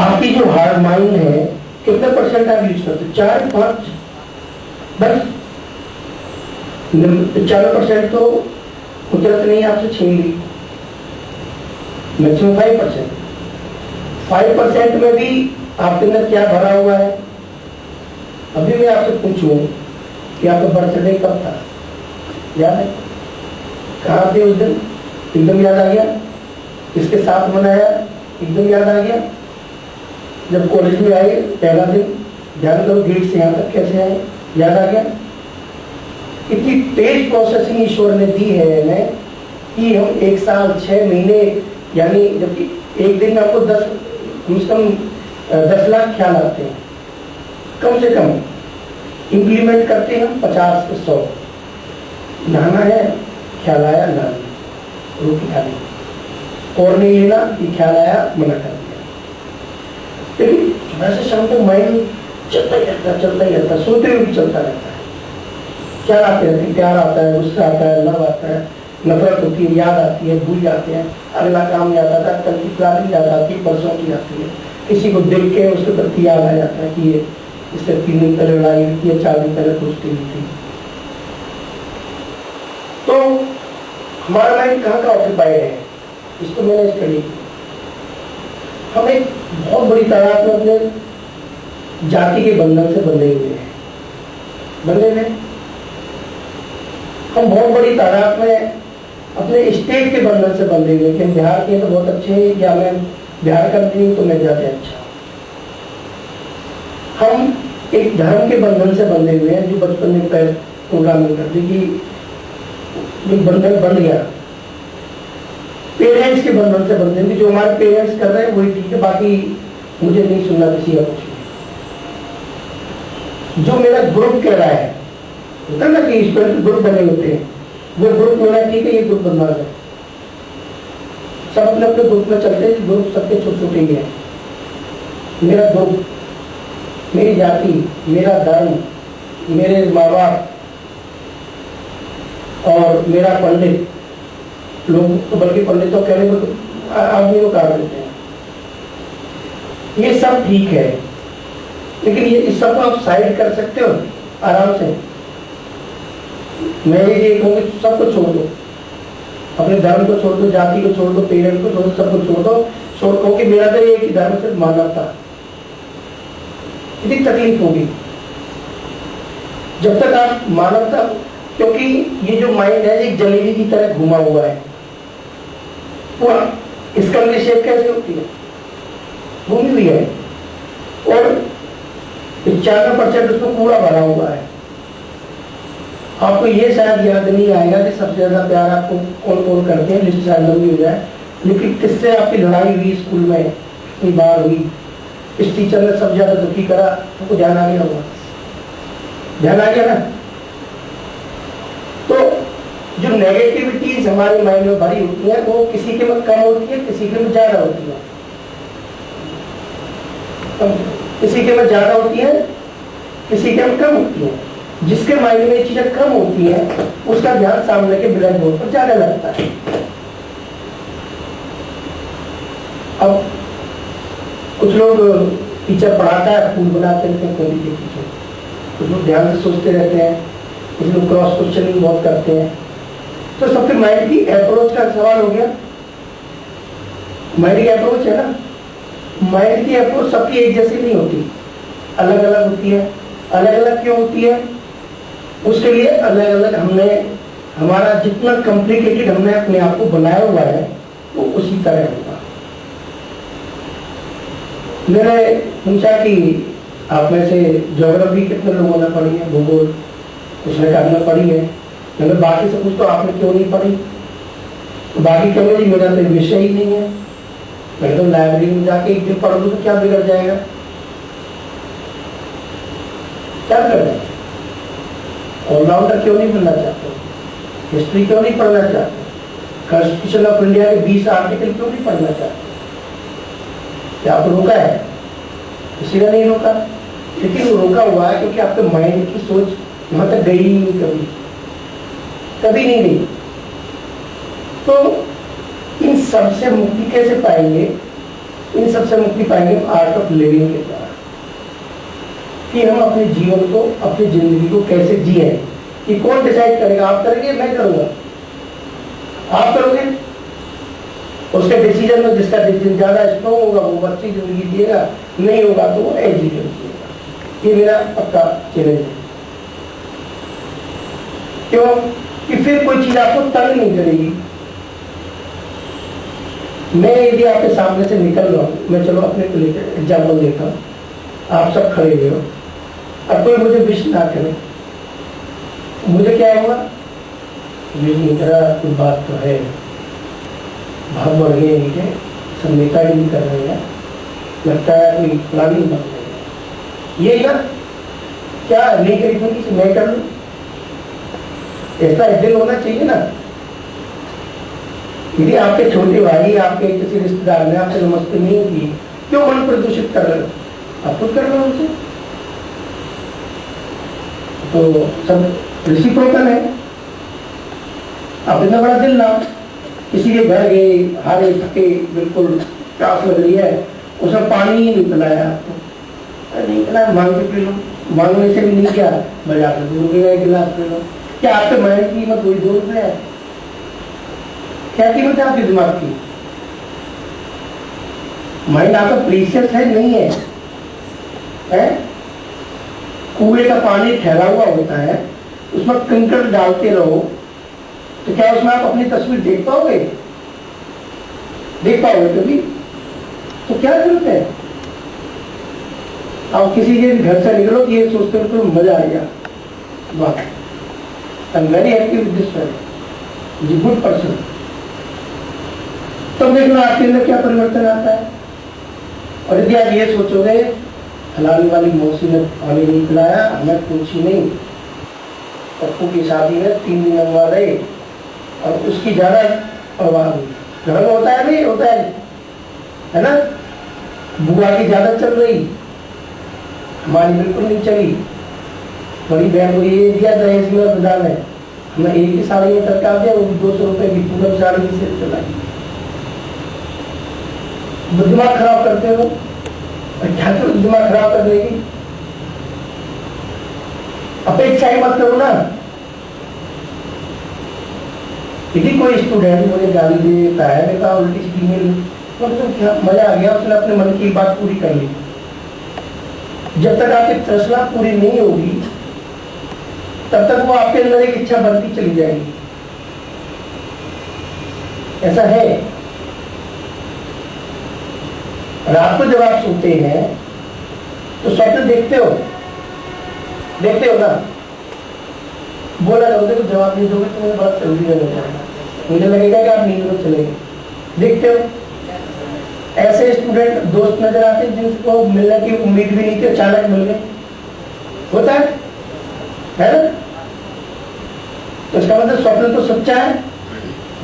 आपकी जो हार्ड माइंड है, कितना परसेंट आप यूज करते? 4-5 बस। 4% तो कुदरत ने आपसे छीन ली, मैक्सिमम 5%। 5% में भी आपके अंदर क्या भरा हुआ है? अभी मैं आपसे पूछूं कि आपका बर्थडे कब था, याद है? कहाँ थे उस दिन? एकदम याद आ गया? किसके साथ मनाया? एकदम याद आ गया? जब कॉलेज में आए पहला दिन, ध्यान करो गेट से यहाँ तक कैसे आए, याद आ गया? इतनी तेज प्रोसेसिंग ईश्वर ने दी है हमें कि हम 1 साल 6 महीने, यानी जबकि एक दिन में आपको 10 लाख ख्याल आते हैं, कम से कम इम्प्लीमेंट करते हैं हम 50 से 100। नहाना है, ख्याल आया नहाना, रोटी खानी, और नहीं लेना, ये ख्याल आया, मना कर दिया। लेकिन सुबह से शाम तक माइंड चलता ही रहता, सोते हुए भी चलता रहता है। क्या आते रहते हैं? प्यार आता है, गुस्सा आता है, लव आता है, नफरत होती है, याद आती है, भूल जाते हैं, अगला काम याद आता है, कल की प्लानिंग याद आती है, परसों की आती है। किसी को देख के उसके प्रति याद आ जाता है कि ये इससे 3 दिन पहले लड़ाई हुई थी, 4 दिन पहले दोस्ती हुई थी। तो हमारा माइंड कहाँ का ऑक्यूपाइड है? इसको मैंने स्टडी की। हम एक बहुत बड़ी तादाद में अपने जाति के बंधन से बंधे हुए हैं, बंधे हुए। हम बहुत बड़ी तादाद में अपने स्टेट के बंधन से बंधे हुए कि हम बिहार के तो बहुत अच्छे हैं, या मैं बिहार का नहीं हूं तो मैं ज्यादा अच्छा। हम एक धर्म के बंधन से बंधे हुए हैं, जो बचपन में प्रोग्रामिंग कर दी कि बंधन बन गया। पेरेंट्स के बंधन से बंधे हुए, जो हमारे पेरेंट्स कर रहे हैं वही ठीक है, बाकी मुझे नहीं सुनना किसी का कुछ भी। जो मेरा ग्रुप कह रहा है, होता ना कि ग्रुप बने होते हैं, वो ग्रुप मेरा ठीक है, ये ग्रुप बनवा है। सब अपने अपने ग्रुप में चलते हैं, ग्रुप सबके छोटे छोटे ही है। मेरा ग्रुप, मेरी जाति, मेरा धर्म, मेरे माँ बाप और मेरा पंडित, लोग तो बल्कि पंडितों कहने को आदमी को काट देते हैं। ये सब ठीक है, लेकिन ये इस सब को आप साइड कर सकते हो आराम से। मैं ये कहूँगी सबको छोड़ दो, अपने धर्म को छोड़ दो, जाति को छोड़ दो, पेरेंट को छोड़ दो, सबको छोड़ दो। छोड़ दो कि मेरा तो एक ही धर्म सिर्फ मानवता। इतनी तकलीफ होगी जब तक आप मानवता, क्योंकि ये जो माइंड है एक जलेबी की तरह घुमा हुआ है पूरा। इसका अंदर शेप कैसे होती है? घूमी हुई है, और 95% उसमें पूरा भरा हुआ है। आपको ये शायद याद नहीं आएगा कि सबसे ज्यादा प्यार आपको कौन कौन करते हैं, लिस्ट शायद लंबी हो जाए, लेकिन किससे आपकी लड़ाई हुई स्कूल में, कितनी बार हुई, इस टीचर ने सबसे ज्यादा दुखी करा, आपको ध्यान आ गया होगा, ध्यान आ गया ना। तो जो नेगेटिविटीज हमारे माइंड में भरी होती है वो किसी के में कम होती है, किसी के में ज्यादा होती है, किसी के में ज्यादा होती है, किसी के में कम होती है। जिसके माइंड में चीजें कम होती है उसका ध्यान सामने के ब्लैक बोर्ड पर ज्यादा लगता है। अब कुछ लोग टीचर पढ़ाता है, फूल बनाते रहते हैं कॉपी के पीछे, कुछ लोग ध्यान से सोचते रहते हैं, कुछ लोग क्रॉस क्वेश्चनिंग बहुत करते हैं। तो सबके माइंड की अप्रोच का सवाल हो गया। माइंड की अप्रोच है ना, माइंड की अप्रोच सबकी एक जैसी नहीं होती, अलग अलग होती है। अलग अलग क्यों होती है? उसके लिए अलग अलग हमने, हमारा जितना कॉम्प्लिकेटेड हमने अपने आप को बनाया हुआ है वो उसी तरह होगा। मैंने पूछा कि आप में से ज्योग्राफी कितने लोगों ने पढ़ी है, भूगोल, उसने कहा हमने पढ़ी है। मैंने बाकी से पूछता आपने क्यों नहीं पढ़ी, तो बाकी कहेंगे जी मेरा तो विषय ही नहीं है, मैं तो लाइब्रेरी में जाके एक दिन पढ़ लूँ तो क्या बिगड़ जाएगा, क्या कर जाए। ऑलराउंडर क्यों नहीं बनना चाहते, हिस्ट्री क्यों नहीं पढ़ना चाहते, कॉन्स्टिट्यूशन ऑफ इंडिया के 20 आर्टिकल क्यों नहीं पढ़ना चाहते? क्या आपको रोका है? किसी ने नहीं रोका, लेकिन वो रोका हुआ है क्योंकि आपके माइंड की सोच वहां तक गई ही नहीं, कभी कभी नहीं गई। तो इन सबसे मुक्ति कैसे पाएंगे? इन सबसे मुक्ति पाएंगे आर्ट ऑफ लिविंग के द्वारा, कि हम अपने जीवन को, अपनी जिंदगी को कैसे जिए। कि कौन डिसाइड करेगा? आप करेंगे, मैं करूंगा, आप करोगे। उसके डिसीजन में जिसका डिसीजन ज्यादा स्ट्रॉन्ग होगा वो अच्छी जिंदगी जिएगा, नहीं होगा तो वो ऐसी जिएगा। ये मेरा पक्का चैलेंज है। क्यों? कि फिर कोई चीज आपको तंग नहीं करेगी। मैं यदि आपके सामने से निकल रहा हूं, मैं चलो अपने को लेकर एग्जाम्पल देता हूँ, आप सब खड़े हुए हो, अब कोई मुझे विश ना करे, मुझे क्या होगा? विश नहीं करा, कोई बात तो है, भाव बढ़ गए हैं, सब नेता ही नहीं कर रहे हैं, लगता है कोई प्लानिंग बन रही है, ये ना क्या नहीं करी थोड़ी मैं कर लूँ, ऐसा दिल होना चाहिए ना। यदि आपके छोटे भाई, आपके किसी रिश्तेदार ने आपसे नमस्ते नहीं की, क्यों मन प्रदूषित कर रहे हो? आप खुद कर रहे हो उनसे, तो सब रेसिप्रोकल है। आप इतना बड़ा दिल ना, किसी के घर गए, हारे थके, बिल्कुल प्यास लग रही है, उसने पानी ही नहीं पिलाया आपको, नहीं पिलाया, मांग के पी लो, मांगने से भी नहीं किया, बाजार से 2 रुपये का 1 गिलास पी लो। क्या आपके माइंड की कीमत वही 2 रुपये है? क्या कीमत है आपके दिमाग की? माइंड आपका प्रीशियस है नहीं है, है? कुएं का पानी ठहरा हुआ होता है, उसमें कंकड़ डालते रहो तो क्या उसमें आप अपनी तस्वीर देख पाओगे? देख पाओगे कभी? तो क्या जरूरत है? आप किसी के घर से निकलो ये सोचते हो तो मजा आ गया, वाह, I am very happy with this friend, is good person. तब देखना आपके अंदर क्या परिवर्तन आता है। और यदि आप ये सोचोगे फलानी वाली मौसी ने पानी नहीं पिलाया, हमें पूछी नहीं, पप्पू की शादी में 3 दिन लगवा रहे और उसकी ज्यादा परवाह हुई, घर में होता है नहीं होता है ना, बुआ की ज्यादा चल रही, हमारी बिल्कुल नहीं चली। बड़ी बहन को ये दिया दहेज में बाजार में, हमें एक ही साड़ी में टरका दिया, वो भी 200 रुपए की पूनम साड़ी की सेल चलाई। दिमाग खराब करते हो, क्या करो दिमाग खराब करने की? अपेक्षा ही मत करो ना। यदि कोई स्टूडेंट मुझे गाली दे देता है, मैं कहा उल्टी सीधी मेल, तो क्या मजा आ गया, उसने अपने मन की बात पूरी कर ली। जब तक आपकी तृष्णा पूरी नहीं होगी तब तक वो आपके अंदर एक इच्छा बढ़ती चली जाएगी, ऐसा है। रात को जब आप सोते हैं तो स्वप्न देखते हो ना? बोला जाओगे तो जवाब नहीं दोगे तो मुझे बहुत जल्दी हो जाएगा, मुझे लगेगा कि आप नींद में चले गए। देखते हो ऐसे स्टूडेंट दोस्त नजर आते हैं जिनको मिलने की उम्मीद भी नहीं थी, अचानक मिल गए, होता है ना? तो इसका मतलब स्वप्न तो सच्चा है,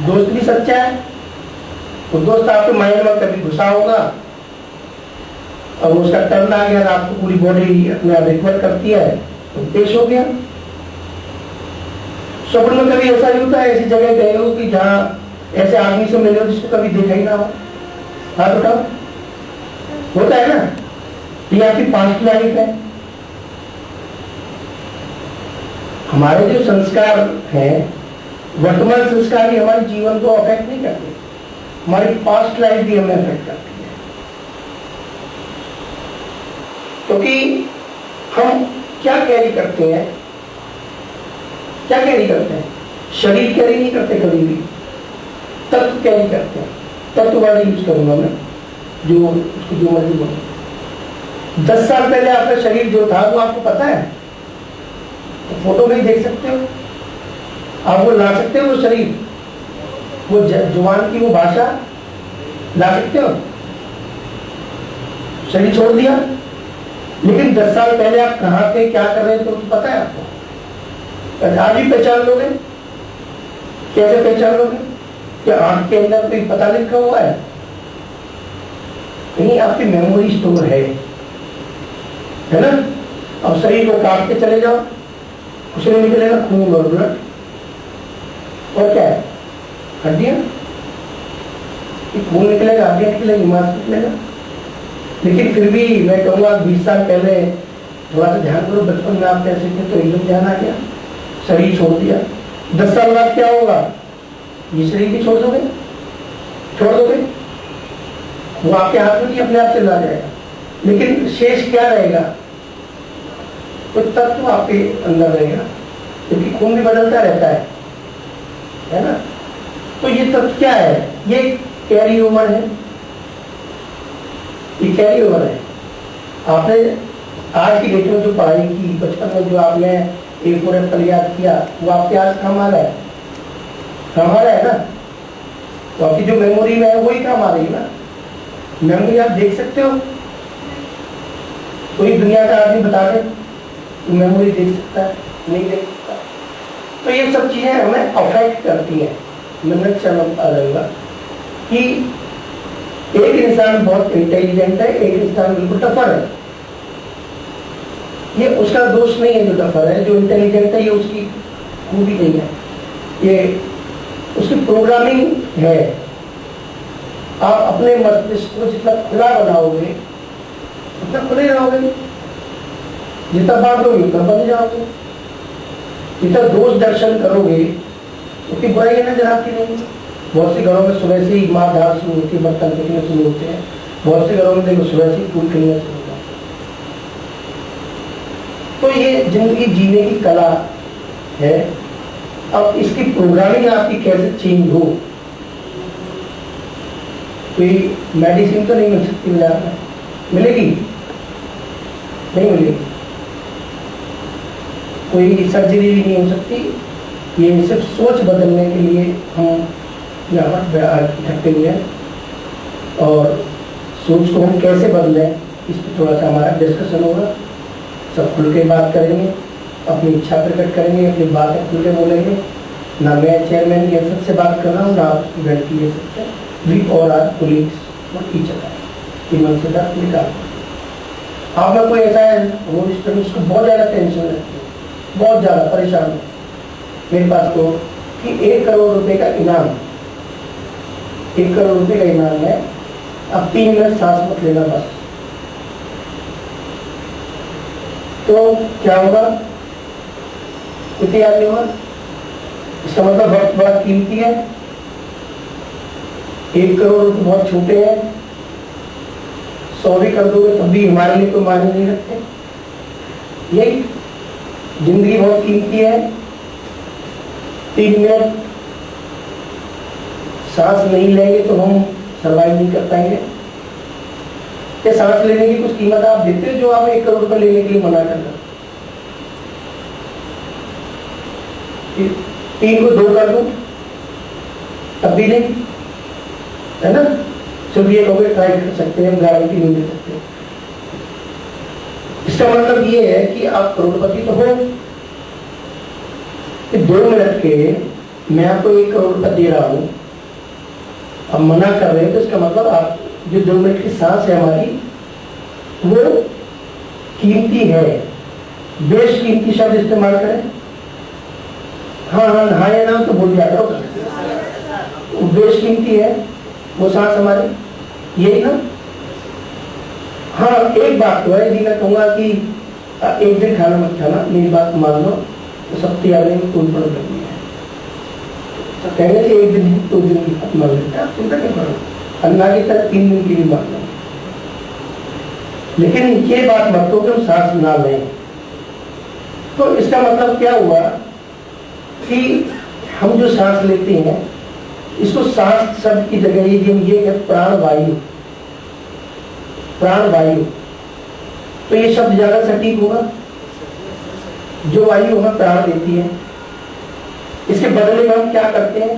दोस्त भी सच्चा है। तो दोस्त आपके माइंड में कभी घुसा होगा और उसका टर्न आ गया, आपको पूरी बॉडी अपने आप रिकवर करती है तो पेश हो गया। स्वप्न में कभी ऐसा नहीं होता है ऐसी जगह गए हो कि जहाँ ऐसे आदमी से मिले हो जिसको कभी देखा ही ना हो? हाँ बताओ, होता है ना? ये आपकी पास्ट लाइफ है। हमारे जो संस्कार हैं, वर्तमान संस्कार ही हमारे जीवन को अफेक्ट नहीं करते, हमारी पास्ट लाइफ भी हमें अफेक्ट करती है। क्योंकि हम क्या कैरी करते हैं, क्या कैरी करते हैं? शरीर कैरी नहीं करते कभी भी, तत्व कैरी करते हैं। तत्व वाला यूज करूंगा मैं, जो उसको जो मर्जी बोलो। 10 साल पहले आपका शरीर जो था वो आपको पता है, तो फोटो में ही देख सकते हो, आप वो ला सकते हो, वो शरीर, वो जुबान की वो भाषा ला सकते हो? शरीर छोड़ दिया, लेकिन 10 साल पहले आप कहाँ थे, क्या कर रहे थे, तो पता है आपको? आज भी पहचान लोगे? कैसे पहचान लोगे? क्या आंख के अंदर कोई पता लिखा हुआ है? कहीं आपकी मेमोरी स्टोर है ना? अब शरीर को काट के चले जाओ, कुछ नहीं निकलेगा, खून और ब्लड, और क्या है? हड्डियां, खून निकलेगा, हड्डियां निकलेगी, मांस निकलेगा। लेकिन फिर भी मैं कहूँगा 20 साल पहले थोड़ा सा ध्यान करो, बचपन में आप कैसे थे, तो एकदम ध्यान आ गया, शरीर छोड़ दिया। 10 साल बाद क्या होगा? ये शरीर भी छोड़ दोगे? छोड़ दोगे? वो आपके हाथ में नहीं, अपने आप चला जाएगा। लेकिन शेष क्या रहेगा? तो तत्व आपके अंदर रहेगा, क्योंकि खून भी बदलता रहता है ना? तो ये तत्व क्या है? ये कैरी ओवर है, ये कैरी ओवर है। आपने आज की डेट में जो पढ़ाई की, बचपन में जो आपने एक और एप्पल याद किया, वो आपके आज काम आ रहा है, काम आ रहा है ना? तो आपकी जो मेमोरी में है वही काम आ रही है ना? मेमोरी आप देख सकते हो? कोई दुनिया का आदमी बता दे तो मेमोरी देख सकता है? नहीं देख सकता। तो ये सब चीजें हमें अफेक्ट करती हैं। मैं आ जाऊंगा कि एक इंसान बहुत इंटेलिजेंट है, एक इंसान बिल्कुल टफर है। ये उसका दोष नहीं है जो टफर है, जो इंटेलिजेंट है ये उसकी खूबी नहीं है, ये उसकी प्रोग्रामिंग है। आप अपने मस्तिष्क को जितना खुला बनाओगे उतना खुले रहोगे, जितना बांटोगे उतना बन जाओगे, जितना दोष दर्शन करोगे उसकी बुराई नजर आती नहीं। बहुत से घरों में सुबह से ही माँ धार शुरू होती है, बर्तन फेंकने शुरू होते हैं, बहुत से घरों में देखो सुबह से फूल खिलने शुरू होता है। तो ये जिंदगी जीने की कला है। अब इसकी प्रोग्रामिंग आपकी कैसे चेंज हो? कोई मेडिसिन तो नहीं मिल सकती बाजार में, मिलेगी? नहीं मिलेगी। कोई सर्जरी भी नहीं हो सकती। ये सिर्फ सोच बदलने के लिए हम यहाँ पर इकट्ठे हुए हैं, और सोच को हम कैसे बदलें इस पर थोड़ा सा हमारा डिस्कशन होगा। सब खुल के बात करेंगे, अपनी इच्छा प्रकट करेंगे, अपनी बातें खुल के बोलेंगे। ना मैं चेयरमैन की हैसियत से बात कर रहा हूँ, ना आप स्टूडेंट की हैसियत से, वी और आर कोलीग्स और टीचर है, मन से बात निकाल। आप में कोई ऐसा है वो स्टूडेंट उसको बहुत ज़्यादा टेंशन रहती है, बहुत ज़्यादा परेशान है मेरे पास तो, कि 1 करोड़ रुपए का इनाम, 1 करोड़ रुपए का इनाम है, अब 3 मिनट सांस मत लेना बस। तो क्या होगा? कुछ याद नहीं होगा। इसका मतलब वक्त बड़ा कीमती है। 1 करोड़ रुपए बहुत छोटे हैं, 100 भी कर दोगे तब भी हमारे लिए कोई मायने नहीं रखते। यही जिंदगी बहुत कीमती है। 3 मिनट सांस नहीं लेंगे तो हम सर्वाइव नहीं कर पाएंगे। क्या सांस लेने की कुछ कीमत आप देते हो जो आप 1 करोड़ रुपए लेने के लिए मना कर रहे हो? कि 3 को 2 कर दूं तब भी नहीं, है ना। सिर्फ ये कहोगे ट्राई कर सकते हैं, हम गारंटी नहीं दे सकते। इसका मतलब ये है कि आप करोड़पति तो हो कि 2 मिनट के मैं आपको 1 करोड़ रुपया दे रहा हूं, अब मना कर रहे हैं, तो इसका मतलब आप जो 2 मिनट की सांस है हमारी, वो कीमती है। बेश कीमती शब्द इस्तेमाल करें। हाँ हाँ हाँ या ना तो बोल जाता हो, बेश कीमती है वो सांस हमारी, यही ना। हाँ एक बात तो है, यदि मैं कहूंगा कि एक दिन खाना मत खाना, मेरी बात मान लो, तो सब तैयारी में कोई प्रॉब्लम नहीं है। तो कहने से 1 दिन 2 दिन की बात मान लेते हैं, चिंता क्यों करो, अन्ना की तरह 3 दिन की भी मान लो। लेकिन ये बात मत हो कि हम सांस ना लें। तो इसका मतलब क्या हुआ कि हम जो सांस लेते हैं, इसको सांस शब्द की जगह ये है प्राणवायु, प्राणवायु। तो ये शब्द ज्यादा सटीक होगा, जो वायु हमें प्राण देती है। इसके बदले में हम क्या करते हैं,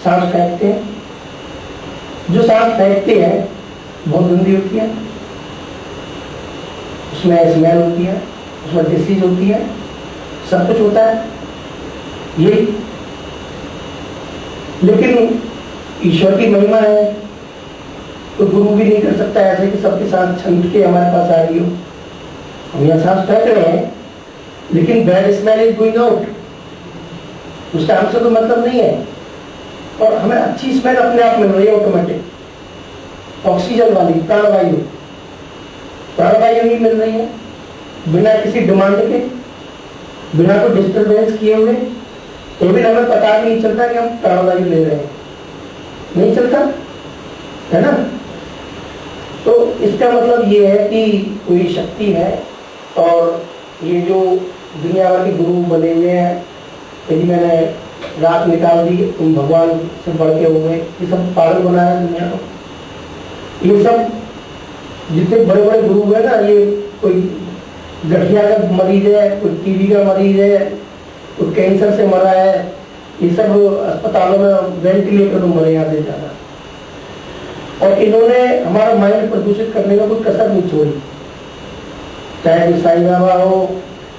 सांस फेंकते हैं। जो सांस फेंकते हैं बहुत गंदी होती है, उसमें स्मेल होती है, उसमें डिसीज होती है, सब कुछ होता है यही। लेकिन ईश्वर की महिमा है, तो गुरु भी नहीं कर सकता ऐसे कि सबके साथ छंद के हमारे पास आ रही हो। हम यहाँ सांस फेंक रहे हैं, लेकिन bad smell is going out, उसका हमसे तो मतलब नहीं है। और हमें अच्छी स्मेल अपने आप मिल रही है ऑटोमेटिक, ऑक्सीजन वाली प्राणवायु, प्राणवायु ही मिल रही है, बिना किसी डिमांड के, बिना कोई डिस्टर्बेंस किए हुए। इवन हमें पता भी नहीं चलता कि हम प्राणवायु ले रहे हैं, नहीं चलता, है ना। तो इसका मतलब ये है कि कोई शक्ति है, और ये जो दुनिया भर के गुरु बने हुए हैं, यदि मैंने रात निकाल दी, तुम भगवान से बढ़ के हो गए, ये सब पागल बनाया दुनिया को। ये सब जितने बड़े बड़े गुरु है ना, ये कोई गठिया का मरीज है, कोई टीबी का मरीज है, कोई कैंसर से मरा है, ये सब अस्पतालों में वेंटिलेटर में मरे आते ज्यादा। और इन्होंने हमारा माइंड प्रदूषित करने में कोई कसर नहीं छोड़ी, चाहे साईं बाबा हो,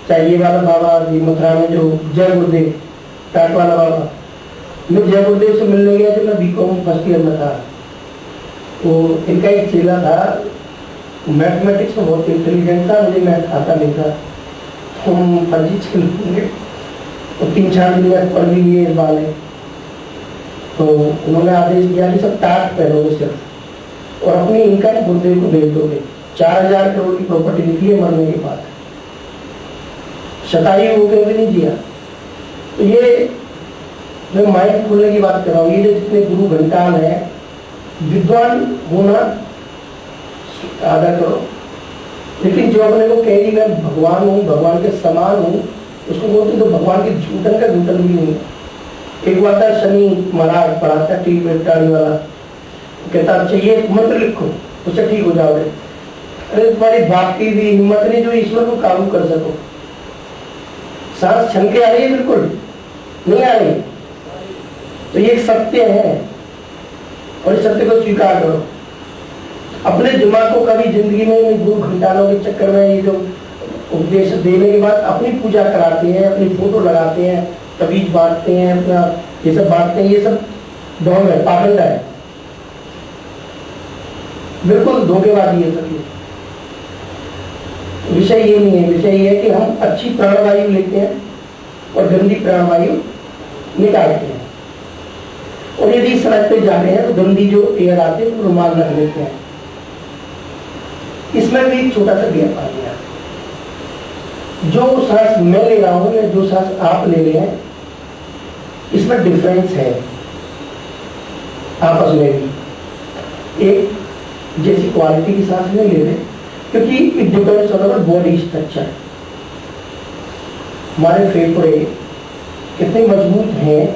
चाहे ये वाला बाबा मथुरा में जो जय गुरुदेव टाट वाला बाबा। मैं जय गुरुदेव से मिलने गया जब मैं बीकॉम फर्स्ट ईयर में था, तो इनका एक चेला था, मैथमेटिक्स में बहुत इंटेलिजेंट था, मुझे मैथ आता नहीं था। हम फर्जी चल होंगे, तो 3-4 दिन में पढ़ भी लिए इस बारे। तो उन्होंने आदेश दिया कि सब टाट पहनोगे सिर्फ, और अपनी इनकम गुरुदेव को भेज दोगे। 4000 करोड़ की प्रॉपर्टी निकली है मरने के बाद, शतायु हो गए भी नहीं दिया। तो ये मैं माइंड खोलने की बात कर रहा हूँ। ये जो जितने गुरु घंटाल है, विद्वान होना आदर करो, लेकिन जो अपने को कह रही मैं भगवान हूँ, भगवान के समान हूँ, उसको बोलते तो भगवान के झूठन का झूठन भी नहीं है। एक बात है, शनि महाराज पढ़ाता है टीवी टाड़ी वाला, कहता अच्छा ये मंत्र लिखो उससे ठीक हो जाओगे। अरे तुम्हारी बात की भी हिम्मत नहीं जो ईश्वर को काबू कर सको। सांस छन के आ रही है, बिल्कुल नहीं आ रही। तो ये सत्य है, और इस सत्य को स्वीकार करो। अपने दिमाग को कभी जिंदगी में गुरु घंटालों के चक्कर में ये जो उपदेश देने के बाद अपनी पूजा कराते हैं, अपनी फोटो लगाते हैं, तबीज बांटते हैं, अपना ये सब बांटते हैं, ये सब ढोंग है, पागल है, बिल्कुल धोखेबाजी है सब। विषय ये नहीं है, विषय ये है कि हम अच्छी प्राणवायु लेते हैं और गंदी प्राणवायु निकालते हैं। और यदि सड़क पे जा रहे हैं तो गंदी जो एयर आती है तो रुमाल रख लेते हैं। इसमें भी एक छोटा सा गैप आ गया। जो सांस मैं ले रहा हूं या जो सांस आप ले रहे हैं, इसमें डिफरेंस है आपस में भी। एक जैसी क्वालिटी की सांस नहीं ले रहे, क्योंकि it depends on our body structure. हमारे फेफड़े कितने मजबूत हैं,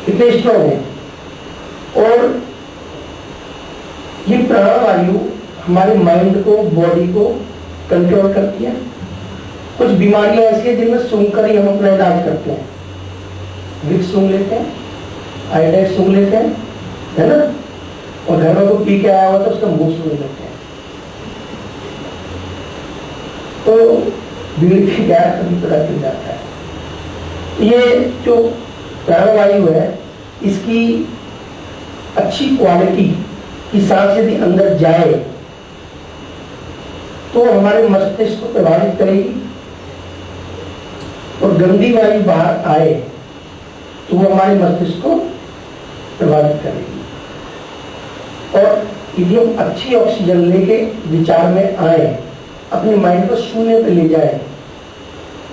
कितने स्ट्रॉन्ग हैं, और ये प्राणवायु हमारे माइंड को, बॉडी को कंट्रोल करती है, कुछ बीमारियां ऐसी है जिनमें सूंघ कर ही हम अपना इलाज करते हैं। विक्स सूंघ लेते हैं, आयोडाइड सूंघ लेते हैं, है ना, और घर में कोई पी के आया हुआ तो उसका मुंह सूंघ लेते हैं। तो बीड़ी की गैस कभी पता चल जाता है। ये जो प्राणवायु है, इसकी अच्छी क्वालिटी की सांस यदि अंदर जाए तो हमारे मस्तिष्क को प्रभावित करेगी, और गंदी वायु बाहर आए तो वो हमारे मस्तिष्क को प्रभावित करेगी। और यदि हम अच्छी ऑक्सीजन लेके विचार में आए, अपने माइंड को शून्य पे ले जाए,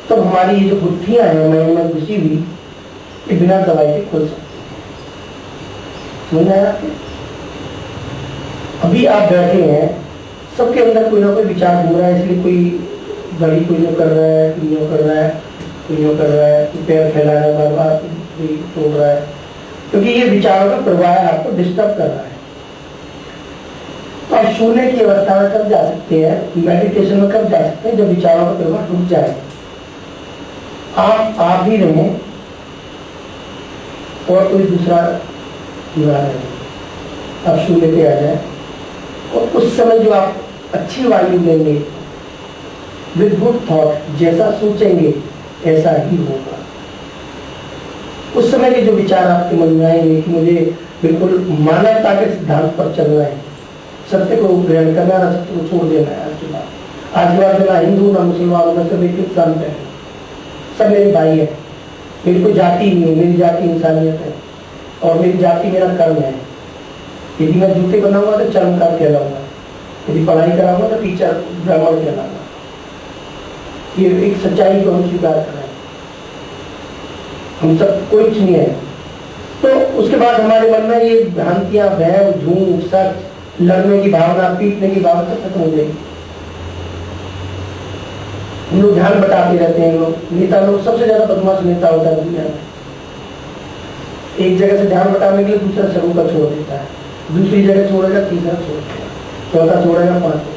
तो हमारी ये जो बुद्धियां हैं माइंड में घुसी हुई, ये बिना दवाई के खुल सकती है। समझ आया आपको? अभी आप बैठे हैं, सबके अंदर कोई ना कोई विचार हो रहा है, इसलिए कोई घड़ी कोई यूं कर रहा है, कोई यूं कर रहा है, कोई यूं कर रहा है, कोई पैर फैला रहा है, बार बार कोई तोड़ रहा है, क्योंकि ये विचारों का प्रवाह आपको डिस्टर्ब कर रहा है। तो आप शून्य की अवस्था में कब जा सकते हैं, मेडिटेशन में कब जा सकते हैं, जब विचारों का प्रवाह रुक जाए, आप ही रहें और कोई दूसरा ना रहे, आप शून्य पे आ जाए, और उस समय जो आप अच्छी वायु लेंगे, विद गुड थॉट, जैसा सोचेंगे ऐसा ही होगा। उस समय के जो विचार आपके मन में आएंगे कि मुझे बिल्कुल मानवता के सिद्धांत पर चलना है, सत्य को ग्रहण करना है, सत्य को छोड़ देना है। आज के बाद ना हिंदू ना मुसलमान ना सब एक इंसान है, सब मेरे भाई है, मेरी कोई जाति नहीं है, मेरी जाति इंसानियत है, और मेरी जाति मेरा कर्म है। यदि मैं जूते बनाऊंगा तो चर्मकार कहलाऊंगा, यदि पढ़ाई कराऊंगा तो टीचर ब्राह्मण कहलाऊंगा। ये एक सच्चाई को हम स्वीकार कर रहे हैं, हम सब कुछ नहीं है। तो उसके बाद हमारे मन में ये भ्रांतियां, भय, झूठ, सच, लड़ने की भावना, पीटने की भावना सब खत्म हो जाएगी। हम लोग ध्यान बटाते रहते हैं, लोग नेता लोग सबसे ज्यादा बदमाश नेता होता है दुनिया में। एक जगह से ध्यान बटाने के लिए दूसरा शरू का छोड़ देता है, दूसरी जगह छोड़ेगा, तीसरा छोड़ेगा, चौथा छोड़ेगा, पांचवा छोड़ेगा।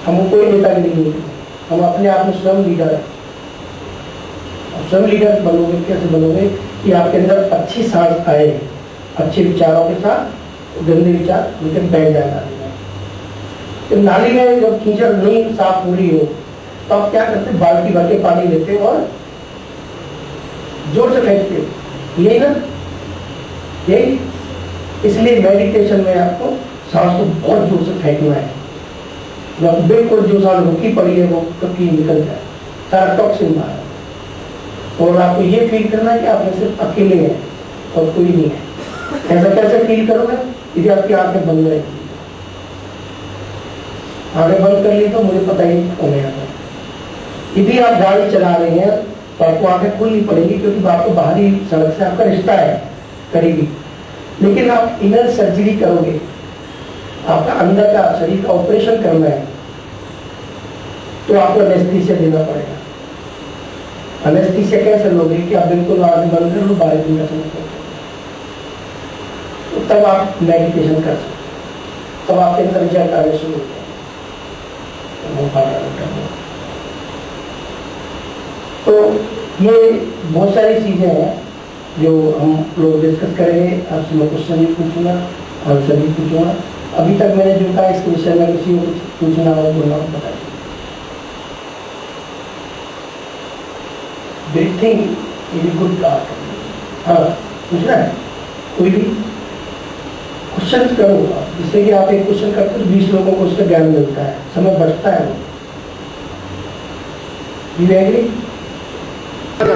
हमको कोई नेतागिरी नहीं है, हम अपने आप में स्वयं लीडर है। स्वयं लीडर बनोगे, कैसे बनोगे कि आपके अंदर अच्छी सांस आए, अच्छे विचारों के साथ गंदे विचार उनके बैठ जाए। तो नाली में जब कीचड़ नहीं साफ हो रही हो तो आप क्या करते, बाल्टी भर के पानी लेते हो और जोर से फेंकते हो, यही ना, यही। इसलिए मेडिटेशन में आपको सांस को बहुत जोर से फेंकना है, जब बिल्कुल जो सांस रुकी पड़ी है वो कभी निकल जाए, सारा टॉक्सिन बाहर। और आपको ये फील करना है कि आप सिर्फ अकेले हैं और कोई नहीं है। ऐसा कैसे फील करोगे, यदि आपकी आंखें बंद रहेगी। आंखें बंद कर ली तो मुझे पता ही नहीं आता। यदि आप गाड़ी चला रहे हैं तो आपको आंखें खुलनी पड़ेगी, क्योंकि आपको बाहरी सड़क से आपका रिश्ता है करीबी। लेकिन आप इनर सर्जरी करोगे, आपका अंदर का शरीर का ऑपरेशन करना है, तो आपको एनेस्थीसिया देना पड़ेगा। एनेस्थीसिया कैसे लोगे कि आप बिल्कुल आंखें बंद कर लो, बाहरी दुनिया से निकल, तो तब आप मेडिटेशन कर सकते, तब आपके अंदर रिजल्ट आने शुरू होते हैं। तो ये बहुत सारी चीजें हैं जो हम लोग डिस्कस करेंगे। आपसे मैं क्वेश्चन भी पूछूंगा, आंसर भी पूछूंगा। अभी तक मैंने जो कहा इसके विषय में किसी को कुछ पूछना हो बोलना हो बताइए। Breathing is good art. हाँ, पूछना है कोई भी क्वेश्चन करो, जिससे कि आप एक क्वेश्चन करते हो 20 लोगों को उसका ज्ञान मिलता है, समय बचता है। वो यू एग्री?